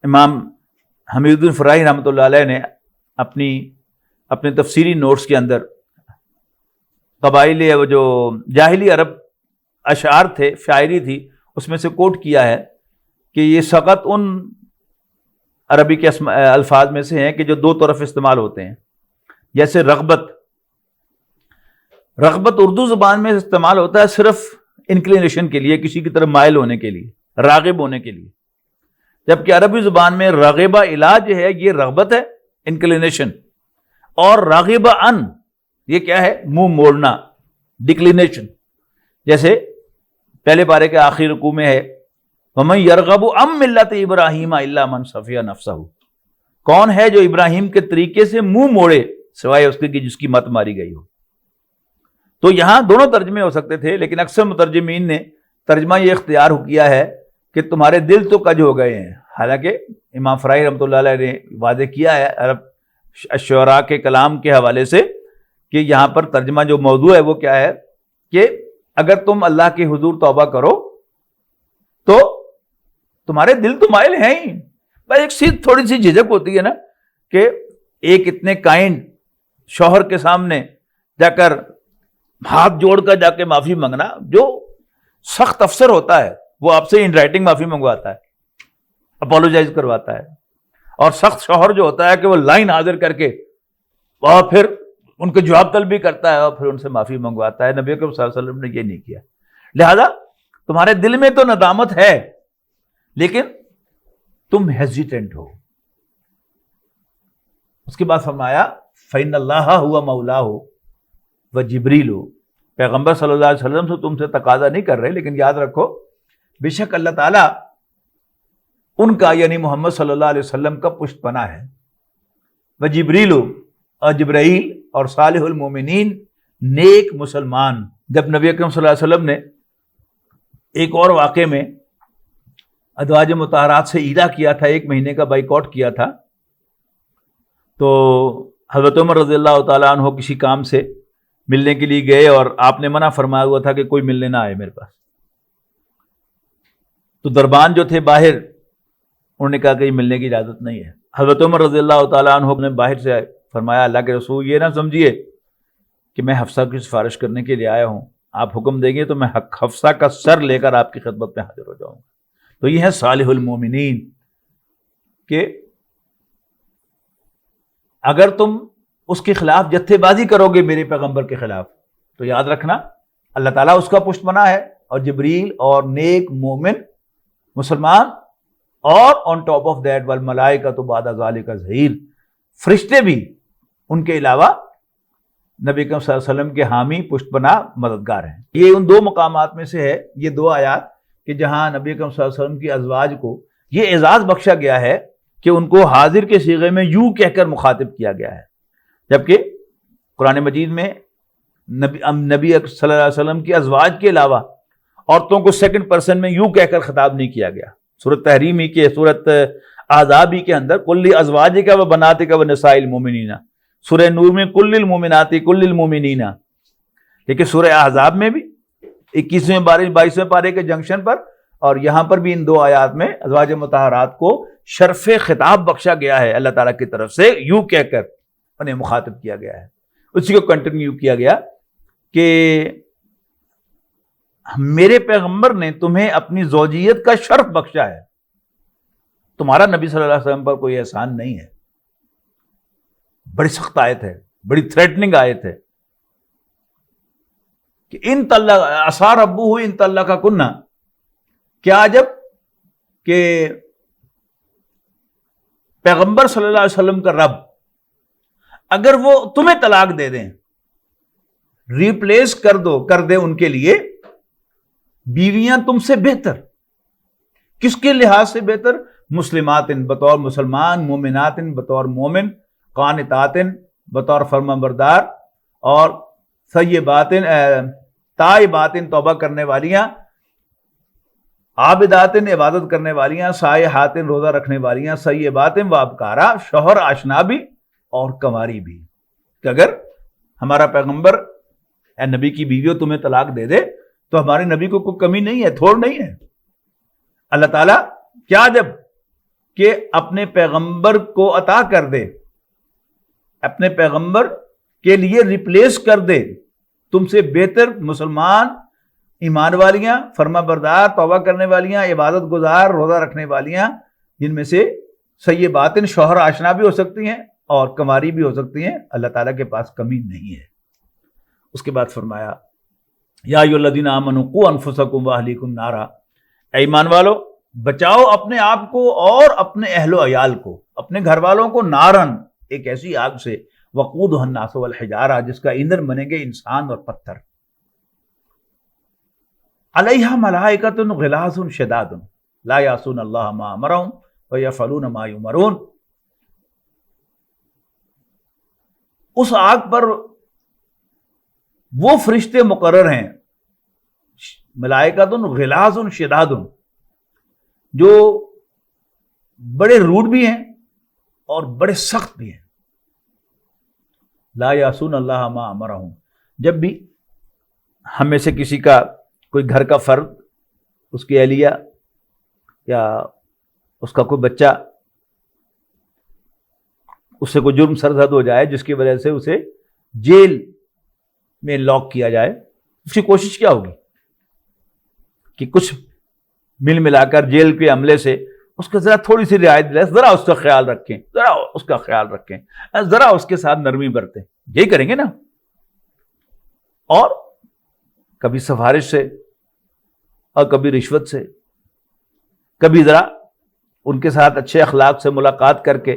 امام حمید الدین فرائی رحمۃ اللہ علیہ نے اپنے تفسیری نوٹس کے اندر قبائلی وہ جو جاہلی عرب اشعار تھے، شاعری تھی، اس میں سے کوٹ کیا ہے کہ یہ سقط ان عربی کے الفاظ میں سے ہیں کہ جو دو طرف استعمال ہوتے ہیں. جیسے رغبت اردو زبان میں استعمال ہوتا ہے صرف انکلینیشن کے لیے، کسی کی طرف مائل ہونے کے لیے، راغب ہونے کے لیے، جبکہ عربی زبان میں راغبہ الی جو ہے یہ رغبت ہے، انکلینیشن، اور راغبہ ان یہ کیا ہے؟ منہ موڑنا، ڈکلینیشن. جیسے پہلے پارے کے آخری رکوع میں ہے وَمَن يَرْغَبُ عَن مِّلَّةِ إِبْرَاهِيمَ إِلَّا مَن صَفِيَ نَفْسَهُ، کون ہے جو ابراہیم کے طریقے سے منہ موڑے سوائے اس کے کہ جس کی مت ماری گئی ہو. تو یہاں دونوں ترجمے ہو سکتے تھے، لیکن اکثر مترجمین نے ترجمہ یہ اختیار کیا ہے کہ تمہارے دل تو کج ہو گئے ہیں. حالانکہ امام فرائی رحمۃ اللہ علیہ نے واضح کیا ہے عرب الشعراء کے کلام کے حوالے سے کہ یہاں پر ترجمہ جو موضوع ہے وہ کیا ہے کہ اگر تم اللہ کے حضور توبہ کرو تو تمہارے دل تو مائل ہیں ہی، بس ایک تھوڑی سی جھجک ہوتی ہے نا کہ ایک اتنے کائنڈ شوہر کے سامنے جا کر ہاتھ جوڑ کر جا کے معافی مانگنا، جو سخت افسر ہوتا ہے وہ آپ سے ان رائٹنگ معافی منگواتا ہے، اپولوجائز کرواتا ہے، اور سخت شوہر جو ہوتا ہے کہ وہ لائن حاضر کر کے اور پھر ان کو جواب طلبی کرتا ہے اور پھر ان سے معافی منگواتا ہے. نبی اکرم صلی اللہ علیہ وسلم نے یہ نہیں کیا. لہذا تمہارے دل میں تو ندامت ہے لیکن تم ہیزیٹنٹ ہو. اس کے بعد فرمایا فَإِنَّ اللَّهَ هُوَ مَوْلَاهُ وَجِبْرِيلُ، پیغمبر صلی اللہ علیہ وسلم سے تم سے تقاضا نہیں کر رہے، لیکن یاد رکھو بے شک اللہ تعالیٰ ان کا یعنی محمد صلی اللہ علیہ وسلم کا پشت پناہ ہے. وجبریل، اور جبرائیل اور صالح المومنین، نیک مسلمان. جب نبی اکرم صلی اللہ علیہ وسلم نے ایک اور واقعے میں ازواج مطہرات سے ایلا کیا تھا، 1 مہینے کا بائیکاٹ کیا تھا، تو حضرت عمر رضی اللہ تعالیٰ عنہ کسی کام سے ملنے کے لیے گئے اور آپ نے منع فرمایا ہوا تھا کہ کوئی ملنے نہ آئے میرے پاس. تو دربان جو تھے باہر، انہوں نے کہا کہ ملنے کی اجازت نہیں ہے. حضرت عمر رضی اللہ تعالیٰ عنہ نے باہر سے فرمایا اللہ کے رسول یہ نہ سمجھیے کہ میں حفصہ کی سفارش کرنے کے لیے آیا ہوں، آپ حکم دیں گے تو میں حفصہ کا سر لے کر آپ کی خدمت میں حاضر ہو جاؤں گا. تو یہ ہے صالح المومنین کہ اگر تم اس کے خلاف جتھے بازی کرو گے میرے پیغمبر کے خلاف تو یاد رکھنا اللہ تعالیٰ اس کا پشت پناہ ہے، اور جبریل اور نیک مومن مسلمان، اور آن ٹاپ آف دیٹ والملائکۃ بعد ذلک ظہیر، فرشتے بھی ان کے علاوہ نبی اکرم صلی اللہ علیہ وسلم کے حامی پشت پناہ مددگار ہیں۔ یہ ان دو مقامات میں سے ہے، یہ دو آیات کہ جہاں نبی اکرم صلی اللہ علیہ وسلم کی ازواج کو یہ اعزاز بخشا گیا ہے کہ ان کو حاضر کے صیغے میں یوں کہہ کر مخاطب کیا گیا ہے، جبکہ قرآن مجید میں نبی صلی اللہ علیہ وسلم کی ازواج کے علاوہ عورتوں کو سیکنڈ پرسن میں یوں کہہ کر خطاب نہیں کیا گیا۔ سورۃ تحریم ہی کے، سورۃ احزاب ہی کے اندر کل ازواجک و بناتک و نساء المؤمنین، سورہ نور میں کل المؤمنات کل المؤمنین، لیکن سورہ احزاب میں بھی 21ویں 22ویں پارے کے جنکشن پر اور یہاں پر بھی ان دو آیات میں ازواج مطہرات کو شرف خطاب بخشا گیا ہے اللہ تعالیٰ کی طرف سے، یوں کہہ کر انہیں مخاطب کیا گیا ہے۔ اسی کو کنٹینیو کیا گیا کہ میرے پیغمبر نے تمہیں اپنی زوجیت کا شرف بخشا ہے، تمہارا نبی صلی اللہ علیہ وسلم پر کوئی احسان نہیں ہے۔ بڑی سخت آیت ہے، بڑی تھریٹننگ آیت ہے کہ ان طلق عصا ربہ ان طلق کنہ، کیا عجب کہ پیغمبر صلی اللہ علیہ وسلم کا رب اگر وہ تمہیں طلاق دے دیں، ریپلیس کر دے ان کے لیے بیویاں تم سے بہتر، کس کے لحاظ سے بہتر؟ مسلمات بطور مسلمان، مومنات بطور مومن، قانتات بطور فرما بردار، اور سیبات تائبات توبہ کرنے والیاں، عابدات عبادت کرنے والیاں، سائحات روزہ رکھنے والیاں، سیبات و ابکارا، شوہر آشنا بھی اور کنواری بھی۔ کہ اگر ہمارا پیغمبر اے نبی کی بیویوں تمہیں طلاق دے دے تو ہمارے نبی کو کوئی کمی نہیں ہے، تھوڑ نہیں ہے۔ اللہ تعالیٰ کیا جب کہ اپنے پیغمبر کو عطا کر دے، اپنے پیغمبر کے لیے ریپلیس کر دے تم سے بہتر مسلمان، ایمان والیاں، فرما بردار، توبہ کرنے والیاں، عبادت گزار، روزہ رکھنے والیاں، جن میں سے سیبات شوہر آشنا بھی ہو سکتی ہیں اور کنواری بھی ہو سکتی ہیں، اللہ تعالیٰ کے پاس کمی نہیں ہے۔ اس کے بعد فرمایا یا ایھا الذین آمنوا قوا انفسکم واہلیکم نارا، اے ایمان والو بچاؤ اپنے آپ کو اور اپنے اہل و عیال کو، اپنے گھر والوں کو، نارن ایک ایسی آگ سے، وقودھا الناس والحجارہ جس کا ایندھن بنیں گے انسان اور پتھر، علیہا ملائکۃ غلاظ شداد لا یعصون اللہ ما امرہم ویفعلون ما یؤمرون۔ اس آگ پر وہ فرشتے مقرر ہیں، ملائکۃ غلاظ شداد، جو بڑے روڈ بھی ہیں اور بڑے سخت بھی ہیں۔ لا یعصون اللہ ما امرہم، جب بھی ہم میں سے کسی کا کوئی گھر کا فرد، اس کی اہلیہ یا اس کا کوئی بچہ، اس سے کوئی جرم سرزد ہو جائے جس کی وجہ سے اسے جیل میں لاک کیا جائے، اس کی کوشش کیا ہوگی کہ کچھ ملا کر جیل کے عملے سے اس کو ذرا تھوڑی سی رعایت دلائیں، ذرا اس کا خیال رکھیں، ذرا اس کا خیال رکھیں، ذرا اس کے ساتھ نرمی برتیں، یہی کریں گے نا۔ اور کبھی سفارش سے اور کبھی رشوت سے، کبھی ذرا ان کے ساتھ اچھے اخلاق سے ملاقات کر کے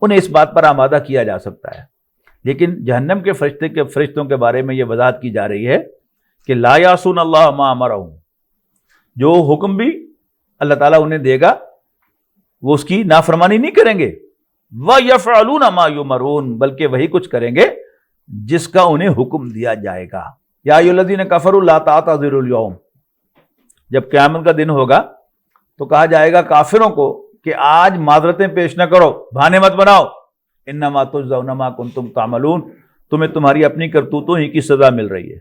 انہیں اس بات پر آمادہ کیا جا سکتا ہے۔ لیکن جہنم کے فرشتوں کے بارے میں یہ وضاحت کی جا رہی ہے کہ لا یعصون اللہ ما امرہم، جو حکم بھی اللہ تعالیٰ انہیں دے گا وہ اس کی نافرمانی نہیں کریں گے، وَيَفْعَلُونَ مَا يُؤْمَرُونَ، بلکہ وہی کچھ کریں گے جس کا انہیں حکم دیا جائے گا۔ یا ایھا الذین کفروا لا تعتذروا اليوم، جب قیامت کا دن ہوگا تو کہا جائے گا کافروں کو کہ آج معذرتیں پیش نہ کرو، بہانے مت بناؤ، انما تجزون ما کنتم تعملون، تمہیں تمہاری اپنی کرتوتوں ہی کی سزا مل رہی ہے۔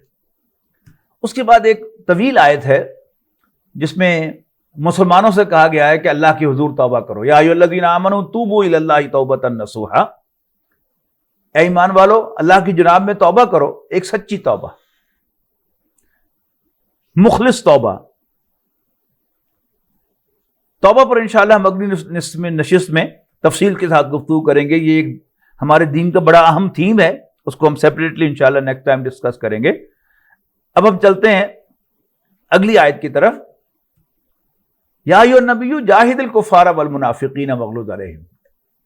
اس کے بعد ایک طویل آیت ہے جس میں مسلمانوں سے کہا گیا ہے کہ اللہ کی حضور توبہ کرو، یا ایھا الذین آمنوا توبوا الی اللہ توبۃ نصوحا، اے ایمان والو اللہ کی جناب میں توبہ کرو، ایک سچی توبہ، مخلص توبہ۔ توبہ پر انشاءاللہ ہم اگلی نشست میں تفصیل کے ساتھ گفتگو کریں گے، یہ ایک ہمارے دین کا بڑا اہم تھیم ہے، اس کو ہم سیپریٹلی انشاءاللہ نیکسٹ ٹائم ڈسکس کریں گے۔ اب ہم چلتے ہیں اگلی آیت کی طرف، یا ایھا النبی جاہد الکفار والمنافقین واغلظ علیہم،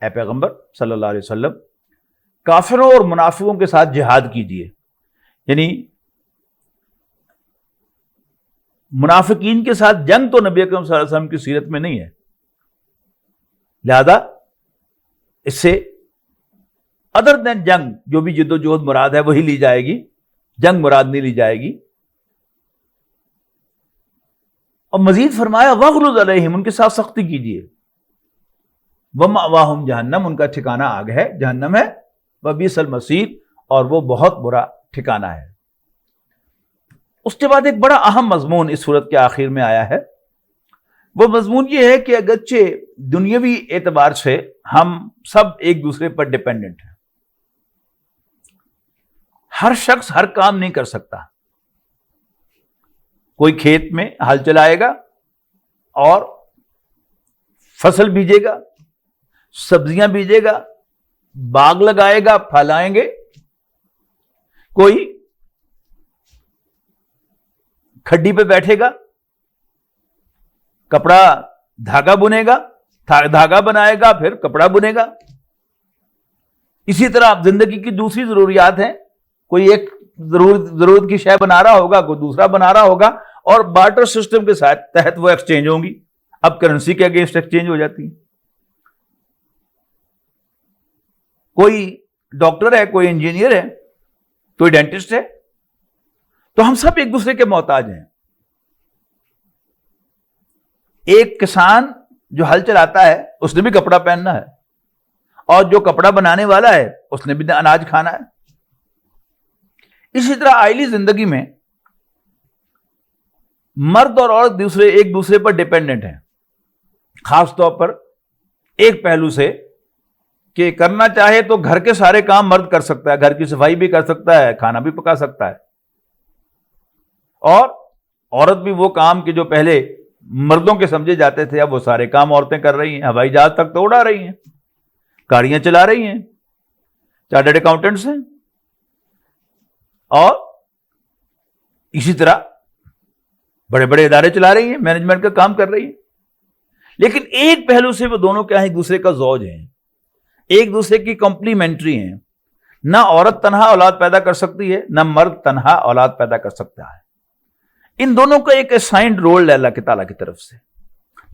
اے پیغمبر صلی اللہ علیہ وسلم کافروں اور منافقوں کے ساتھ جہاد کیجیے، یعنی منافقین کے ساتھ جنگ تو نبی اکرم صلی اللہ علیہ وسلم کی سیرت میں نہیں ہے، لہذا اس سے ادر دین جنگ جو بھی جد و جہد مراد ہے وہی لی جائے گی، جنگ مراد نہیں لی جائے گی۔ اور مزید فرمایا وَغْلُظْ عَلَيْهِمْ، ان کے ساتھ سختی کیجیے، وَمَأْوَاهُمْ جہنم، ان کا ٹھکانہ آگ ہے، جہنم ہے، وَبِئْسَ الْمَصِيرُ، اور وہ بہت برا ٹھکانہ ہے۔ اس کے بعد ایک بڑا اہم مضمون اس سورت کے آخر میں آیا ہے، وہ مضمون یہ ہے کہ اگرچہ دنیاوی اعتبار سے ہم سب ایک دوسرے پر ڈیپینڈنٹ ہیں، ہر شخص ہر کام نہیں کر سکتا، کوئی کھیت میں ہل چلائے گا اور فصل بیجے گا، سبزیاں بیجے گا، باغ لگائے گا، پھل آئیں گے، کوئی کھڈی پہ بیٹھے گا، کپڑا دھاگا بنے گا، دھاگا بنائے گا، پھر کپڑا بنے گا۔ اسی طرح آپ زندگی کی دوسری ضروریات ہیں، کوئی ایک ضرورت کی شے بنا رہا ہوگا، کوئی دوسرا بنا رہا ہوگا، اور بارٹر سسٹم کے ساتھ تحت وہ ایکسچینج ہوں گی، اب کرنسی کے اگینسٹ ایکسچینج ہو جاتی ہے۔ کوئی ڈاکٹر ہے، کوئی انجینئر ہے، کوئی ڈینٹسٹ ہے، تو ہم سب ایک دوسرے کے محتاج ہیں۔ ایک کسان جو ہل چلاتا ہے اس نے بھی کپڑا پہننا ہے، اور جو کپڑا بنانے والا ہے اس نے بھی اناج کھانا ہے۔ اسی طرح آئلی زندگی میں مرد اور عورت ایک دوسرے پر ڈیپینڈنٹ ہیں، خاص طور پر ایک پہلو سے کہ کرنا چاہے تو گھر کے سارے کام مرد کر سکتا ہے، گھر کی صفائی بھی کر سکتا ہے، کھانا بھی پکا سکتا ہے، اور عورت بھی وہ کام کہ جو پہلے مردوں کے سمجھے جاتے تھے اب وہ سارے کام عورتیں کر رہی ہیں، ہوائی جہاز تک تو اڑا رہی ہیں، گاڑیاں چلا رہی ہیں، چارٹرڈ اکاؤنٹنٹس ہیں، اور اسی طرح بڑے بڑے ادارے چلا رہی ہیں، مینجمنٹ کا کام کر رہی ہیں۔ لیکن ایک پہلو سے وہ دونوں کیا ہیں، ایک دوسرے کا زوج ہیں، ایک دوسرے کی کمپلیمنٹری ہیں۔ نہ عورت تنہا اولاد پیدا کر سکتی ہے، نہ مرد تنہا اولاد پیدا کر سکتا ہے۔ ان دونوں کا ایک اسائنڈ رول ہے اللہ کے تعالیٰ کی طرف سے،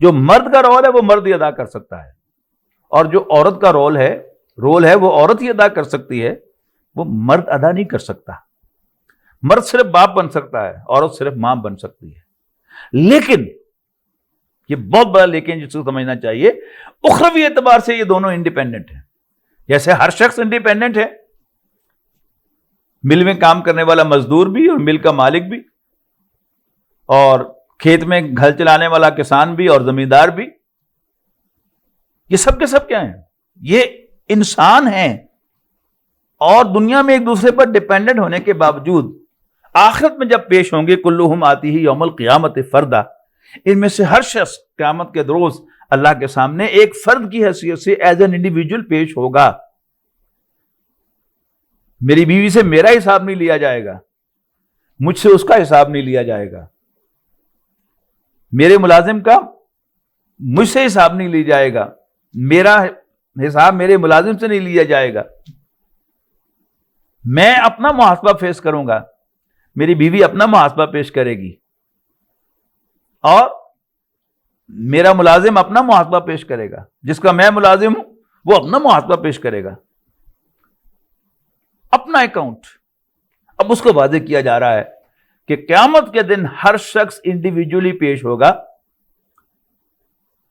جو مرد کا رول ہے وہ مرد ہی ادا کر سکتا ہے، اور جو عورت کا رول ہے وہ عورت ہی ادا کر سکتی ہے، وہ مرد ادا نہیں کر سکتا۔ مرد صرف باپ بن سکتا ہے، عورت صرف ماں بن سکتی ہے۔ لیکن یہ بہت بڑا لیکن جس کو سمجھنا چاہیے، اخروی اعتبار سے یہ دونوں انڈیپینڈنٹ ہیں۔ جیسے ہر شخص انڈیپینڈنٹ ہے، مل میں کام کرنے والا مزدور بھی اور مل کا مالک بھی، اور کھیت میں گھر چلانے والا کسان بھی اور زمیندار بھی، یہ سب کے سب کیا ہیں؟ یہ انسان ہیں، اور دنیا میں ایک دوسرے پر ڈیپینڈنٹ ہونے کے باوجود آخرت میں جب پیش ہوں گے کلہم آتی ہی یوم القیامت فردا، ان میں سے ہر شخص قیامت کے روز اللہ کے سامنے ایک فرد کی حیثیت سے ایز این انڈیویجول پیش ہوگا۔ میری بیوی سے میرا حساب نہیں لیا جائے گا، مجھ سے اس کا حساب نہیں لیا جائے گا، میرے ملازم کا مجھ سے حساب نہیں لیا جائے گا، میرا حساب میرے ملازم سے نہیں لیا جائے گا۔ میں اپنا محاسبہ فیس کروں گا، میری بیوی اپنا محاسبہ پیش کرے گی، اور میرا ملازم اپنا محاسبہ پیش کرے گا، جس کا میں ملازم ہوں وہ اپنا محاسبہ پیش کرے گا، اپنا اکاؤنٹ۔ اب اس کو واضح کیا جا رہا ہے کہ قیامت کے دن ہر شخص انڈیویجولی پیش ہوگا۔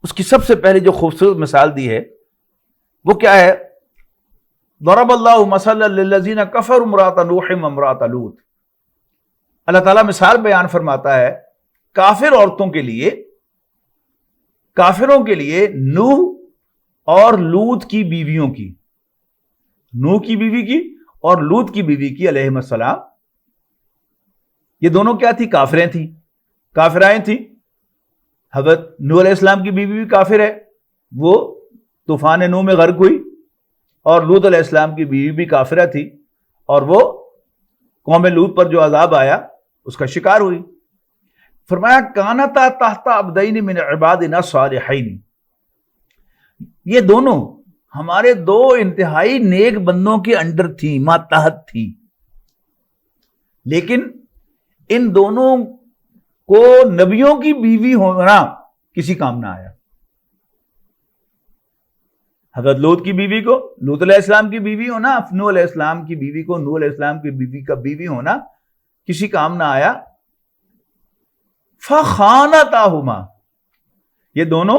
اس کی سب سے پہلے جو خوبصورت مثال دی ہے وہ کیا ہے؟ ضرب اللہ مثلا للذین کفروا امرأۃ نوح وامرأۃ لوط۔ اللہ تعالیٰ مثال بیان فرماتا ہے کافر عورتوں کے لیے، کافروں کے لیے نوح اور لوط کی بیویوں کی، نوح کی بیوی کی اور لوط کی بیوی کی علیہم السلام۔ یہ دونوں کیا تھی؟ کافریں تھیں، کافرائیں تھیں۔ حضرت نوح علیہ السلام کی بیوی بھی کافر ہے، وہ طوفان نوح میں غرق ہوئی، اور لوط علیہ السلام کی بیوی بھی کافرہ تھی، اور وہ قوم لوط پر جو عذاب آیا اس کا شکار ہوئی۔ فرمایا کانتا تحت عبدین من عبادنا صالحین، یہ دونوں ہمارے دو انتہائی نیک بندوں کے انڈر تھی، ماتحت تھی، لیکن ان دونوں کو نبیوں کی بیوی ہونا کسی کام نہ آیا. حضرت لوط کی بیوی کو لوط علیہ السلام کی بیوی ہونا، نوح علیہ السلام کی بیوی کو نوح علیہ السلام کی بیوی کا بیوی ہونا کسی کام نہ آیا. فخانتاہما، یہ دونوں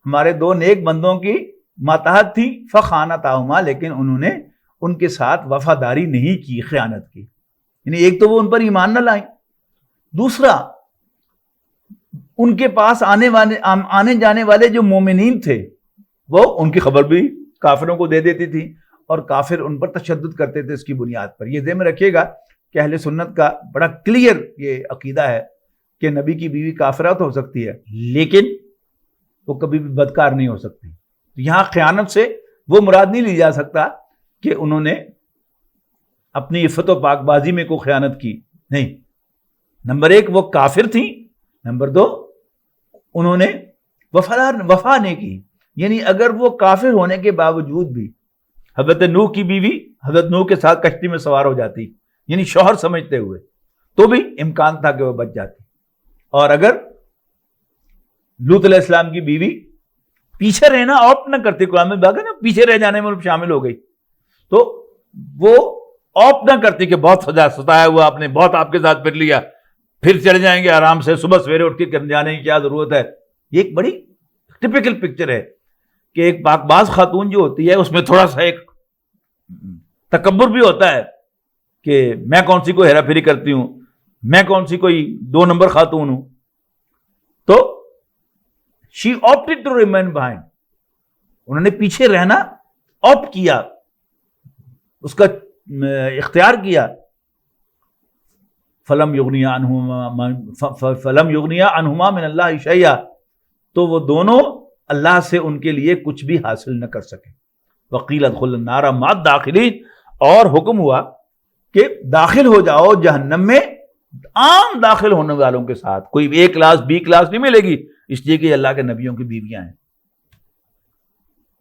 ہمارے دو نیک بندوں کی ماتحت تھی. فخانتاہما، لیکن انہوں نے ان کے ساتھ وفاداری نہیں کی، خیانت کی. یعنی ایک تو وہ ان پر ایمان نہ لائیں، دوسرا ان کے پاس آنے جانے والے جو مومنین تھے وہ ان کی خبر بھی کافروں کو دے دیتی تھی، اور کافر ان پر تشدد کرتے تھے اس کی بنیاد پر. یہ ذہن میں رکھیے گا کہ اہل سنت کا بڑا کلیئر یہ عقیدہ ہے کہ نبی کی بیوی کافرہ تو ہو سکتی ہے لیکن وہ کبھی بھی بدکار نہیں ہو سکتی. یہاں خیانت سے وہ مراد نہیں لی جا سکتا کہ انہوں نے اپنی عفت و پاک بازی میں کوئی خیانت کی، نہیں. نمبر ایک وہ کافر تھیں، نمبر دو انہوں نے وفا نہیں کی. یعنی اگر وہ کافر ہونے کے باوجود بھی حضرت نوح کی بیوی حضرت نوح کے ساتھ کشتی میں سوار ہو جاتی، یعنی شوہر سمجھتے ہوئے، تو بھی امکان تھا کہ وہ بچ جاتی. اور اگر لوط علیہ السلام کی بیوی پیچھے رہنا آپٹ نہ کرتی، قرآن میں باقی نا پیچھے رہ جانے میں شامل ہو گئی، تو وہ آپٹ نہ کرتی کہ بہت ستایا ہوا آپ نے، بہت آپ کے ساتھ پھر لیا، پھر چلے جائیں گے آرام سے، صبح سویرے اٹھ کے جانے کی کیا ضرورت ہے. یہ ایک بڑی ٹپیکل پکچر ہے کہ ایک پاک باز خاتون جو ہوتی ہے اس میں تھوڑا سا ایک تکبر بھی ہوتا ہے کہ میں کون سی کوئی ہیرا پھیری کرتی ہوں، میں کون سی کوئی 2 نمبر خاتون ہوں. تو she opted to remain behind، انہوں نے پیچھے رہنا آپٹ کیا، اس کا اختیار کیا. فلم یغنیا عنہما من اللہ شیئا، تو وہ دونوں اللہ سے ان کے لیے کچھ بھی حاصل نہ کر سکے. وقیل ادخلوا النار مع الداخلین، اور حکم ہوا کہ داخل ہو جاؤ جہنم میں عام داخل ہونے والوں کے ساتھ، کوئی A کلاس B کلاس نہیں ملے گی، اس لیے کہ اللہ کے نبیوں کی بیویاں ہیں.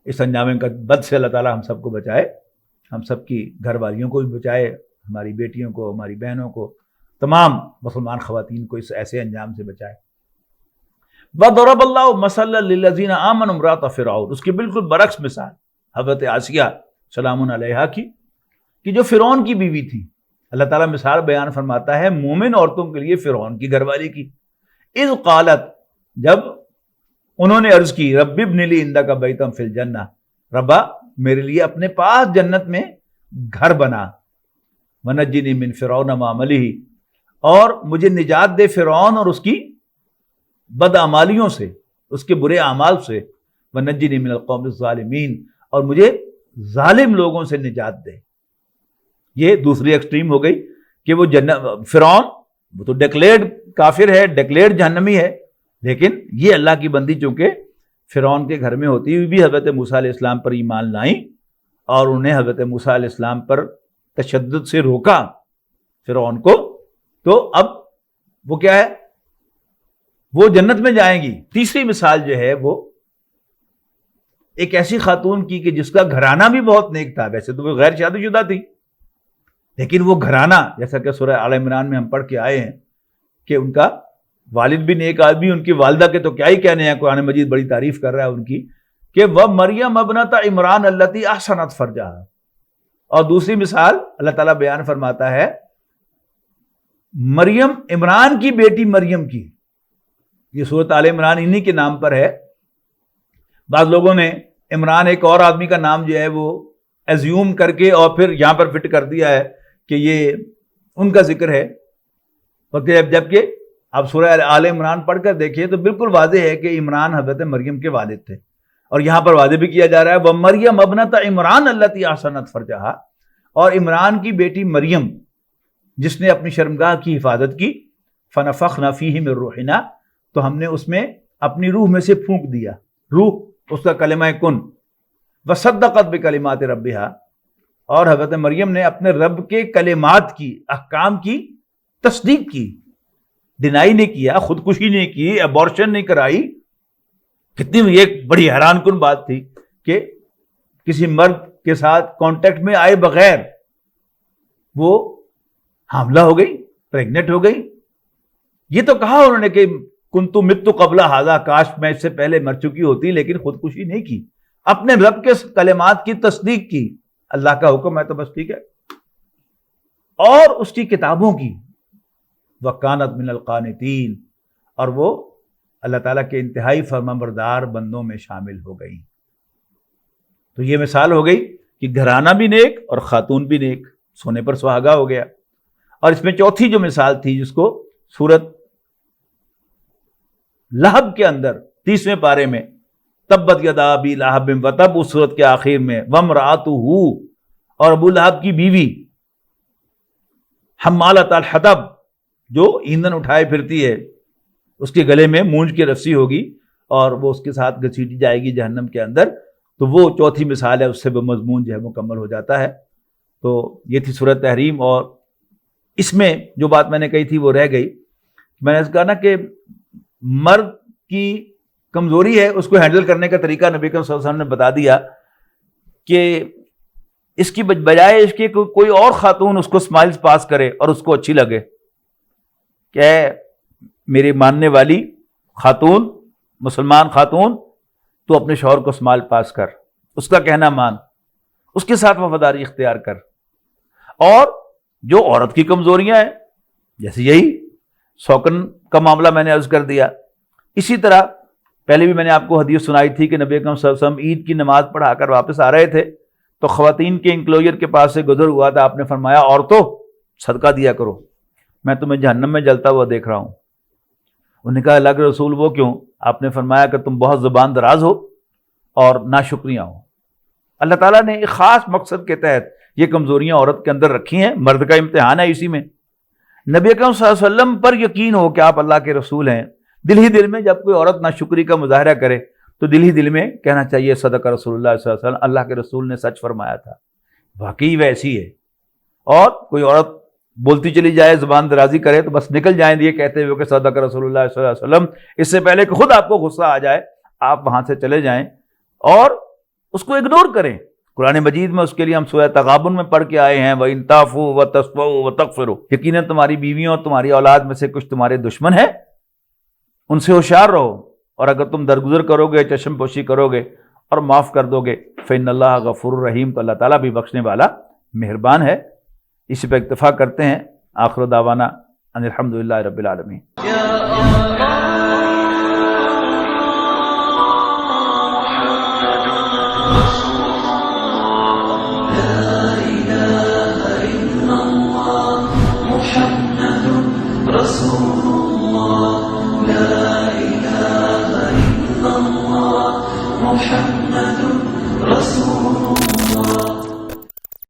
اس انجام کا بد سے اللہ تعالیٰ ہم سب کو بچائے، ہم سب کی گھر والیوں کو بھی بچائے، ہماری بیٹیوں کو، ہماری بہنوں کو، تمام مسلمان خواتین کو اس ایسے انجام سے بچائے. وَضَرَبَ اللَّهُ مَثَلًا لِلَّذِينَ آمَنُوا امْرَأَتَ فِرْعَوْنَ، اس کی بالکل برعکس مثال حضرت آسیہ سلام علیہا کی، کہ جو فرعون کی بیوی تھی. اللہ تعالیٰ مثال بیان فرماتا ہے مومن عورتوں کے لیے فرعون کی گھر والی کی. اذ قالت، جب انہوں نے عرض کی، رب ابن لی عندک بیتا فی الجنہ، ربا میرے لیے اپنے پاس جنت میں گھر بنا، ونجنی من فرعون وعملہ، اور مجھے نجات دے فرعون اور اس کی بدعمالیوں سے، اس کے برے اعمال سے، ونجنی من القوم الظالمین، اور مجھے ظالم لوگوں سے نجات دے. یہ دوسری ایکسٹریم ہو گئی کہ وہ فرعون وہ تو ڈکلیئرڈ کافر ہے، ڈکلیئرڈ جہنمی ہے، لیکن یہ اللہ کی بندی چونکہ فرعون کے گھر میں ہوتی ہوئی بھی حضرت موسیٰ علیہ السلام پر ایمان لائیں اور انہیں حضرت موسیٰ علیہ السلام پر تشدد سے روکا فرعون کو، تو اب وہ کیا ہے، وہ جنت میں جائیں گی. تیسری مثال جو ہے وہ ایک ایسی خاتون کی کہ جس کا گھرانہ بھی بہت نیک تھا. ویسے تو وہ غیر شادی شدہ تھی، لیکن وہ گھرانہ، جیسا کہ سورہ آل عمران میں ہم پڑھ کے آئے ہیں کہ ان کا والد بھی نیک آدمی، ان کی والدہ کے تو کیا ہی کہنے ہیں، قرآن مجید بڑی تعریف کر رہا ہے ان کی کہ وہ مریم ابنت عمران التی احسنت فرجہا. اور دوسری مثال اللہ تعالیٰ بیان فرماتا ہے مریم، عمران کی بیٹی مریم کی. یہ سورۃ آل عمران انہی کے نام پر ہے. بعض لوگوں نے عمران ایک اور آدمی کا نام جو ہے وہ ایزیوم کر کے اور پھر یہاں پر فٹ کر دیا ہے کہ یہ ان کا ذکر ہے، جبکہ آپ سورہ آل عمران پڑھ کر دیکھیے تو بالکل واضح ہے کہ عمران حضرت مریم کے والد تھے. اور یہاں پر واضح بھی کیا جا رہا ہے وَمَرْيَمَ ابْنَتَ عِمْرَانَ الَّتِي أَحْسَنَتْ فَرْجَهَا، اور عمران کی بیٹی مریم جس نے اپنی شرمگاہ کی حفاظت کی، فَنَفَخْنَا فِيهِ مِن رُوحِنَا، تو ہم نے اس میں اپنی روح میں سے پھونک دیا. روح اس کا کلمہ کن. وَصَدَّقَتْ بِكَلِمَاتِ رَبِّهَا، اور حضرت مریم نے اپنے رب کے کلمات کی، احکام کی تصدیق کی، ڈینائی نہیں کیا، خودکشی نہیں کی، ابورشن نہیں کرائی. کتنی ایک بڑی حیران کن بات تھی کہ کسی مرد کے ساتھ کانٹیکٹ میں آئے بغیر وہ حاملہ ہو گئی، پریگنٹ ہو گئی. یہ تو کہا انہوں نے کہ کنتو مت قبل ھذا، کاش میں اس سے پہلے مر چکی ہوتی، لیکن خودکشی نہیں کی، اپنے رب کے کلمات کی تصدیق کی. اللہ کا حکم ہے تو بس ٹھیک ہے. اور اس کی کتابوں کی، وَكَانَتْ مِنَ الْقَانِتِينَ، اور وہ اللہ تعالیٰ کے انتہائی فرمانبردار بندوں میں شامل ہو گئی. تو یہ مثال ہو گئی کہ گھرانہ بھی نیک اور خاتون بھی نیک، سونے پر سہاگا ہو گیا. اور اس میں چوتھی جو مثال تھی، جس کو سورت لہب کے اندر 30ویں پارے میں تبت یدا ابی لہب وتب، اس سورت کے آخر میں وامرأتہ، اور ابو لہب کی بیوی حمالۃ الحطب، جو ایندھن اٹھائے پھرتی ہے، اس کے گلے میں مونج کی رسی ہوگی اور وہ اس کے ساتھ گھسیٹی جائے گی جہنم کے اندر. تو وہ چوتھی مثال ہے، اس سے وہ مضمون جو ہے مکمل ہو جاتا ہے. تو یہ تھی سورۃ تحریم. اور اس میں جو بات میں نے کہی تھی وہ رہ گئی. میں نے کہا نا کہ مرد کی کمزوری ہے، اس کو ہینڈل کرنے کا طریقہ نبی کریم صلی اللہ علیہ وسلم نے بتا دیا کہ اس کی بجائے اس کے کوئی اور خاتون اس کو سمائلز پاس کرے اور اس کو اچھی لگے کہ میری ماننے والی خاتون، مسلمان خاتون، تو اپنے شوہر کو سمائل پاس کر، اس کا کہنا مان، اس کے ساتھ وفاداری اختیار کر. اور جو عورت کی کمزوریاں ہیں، جیسے یہی سوکن کا معاملہ میں نے عرض کر دیا، اسی طرح پہلے بھی میں نے آپ کو حدیث سنائی تھی کہ نبی اکرم صلی اللہ علیہ وسلم عید کی نماز پڑھا کر واپس آ رہے تھے تو خواتین کے انکلوجر کے پاس سے گزر ہوا تھا. آپ نے فرمایا عورتوں صدقہ دیا کرو، میں تمہیں جہنم میں جلتا ہوا دیکھ رہا ہوں. انہوں نے کہا اللہ کے رسول وہ کیوں؟ آپ نے فرمایا کہ تم بہت زبان دراز ہو اور ناشکریاں ہو. اللہ تعالیٰ نے ایک خاص مقصد کے تحت یہ کمزوریاں عورت کے اندر رکھی ہیں. مرد کا امتحان ہے اسی میں. نبی اکرم صلی اللہ علیہ وسلم پر یقین ہو کہ آپ اللہ کے رسول ہیں. دل ہی دل میں جب کوئی عورت ناشکری کا مظاہرہ کرے تو دل ہی دل میں کہنا چاہیے صدق رسول اللہ صلی اللہ علیہ وسلم، اللہ کے رسول نے سچ فرمایا تھا، واقعی ویسی ہے. اور کوئی عورت بولتی چلی جائے، زبان درازی کرے، تو بس نکل جائیں یہ کہتے ہوئے کہ صدق رسول اللہ صلی اللہ علیہ وسلم. اس سے پہلے کہ خود آپ کو غصہ آ جائے آپ وہاں سے چلے جائیں اور اس کو اگنور کریں. قرآن مجید میں اس کے لیے ہم سورہ تغابن میں پڑھ کے آئے ہیں وَإِن تَعْفُوا وَتَصْفَحُوا وَتَغْفِرُوا، یقیناً تمہاری بیویوں اور تمہاری اولاد میں سے کچھ تمہارے دشمن ہیں، ان سے ہوشیار رہو، اور اگر تم درگزر کرو گے، چشم پوشی کرو گے اور معاف کر دو گے فإن اللہ غفور رحیم، تو اللہ تعالیٰ بھی بخشنے والا مہربان ہے. اسی پہ اکتفا کرتے ہیں. آخر دعوانا ان الحمدللہ رب العالمین. محمد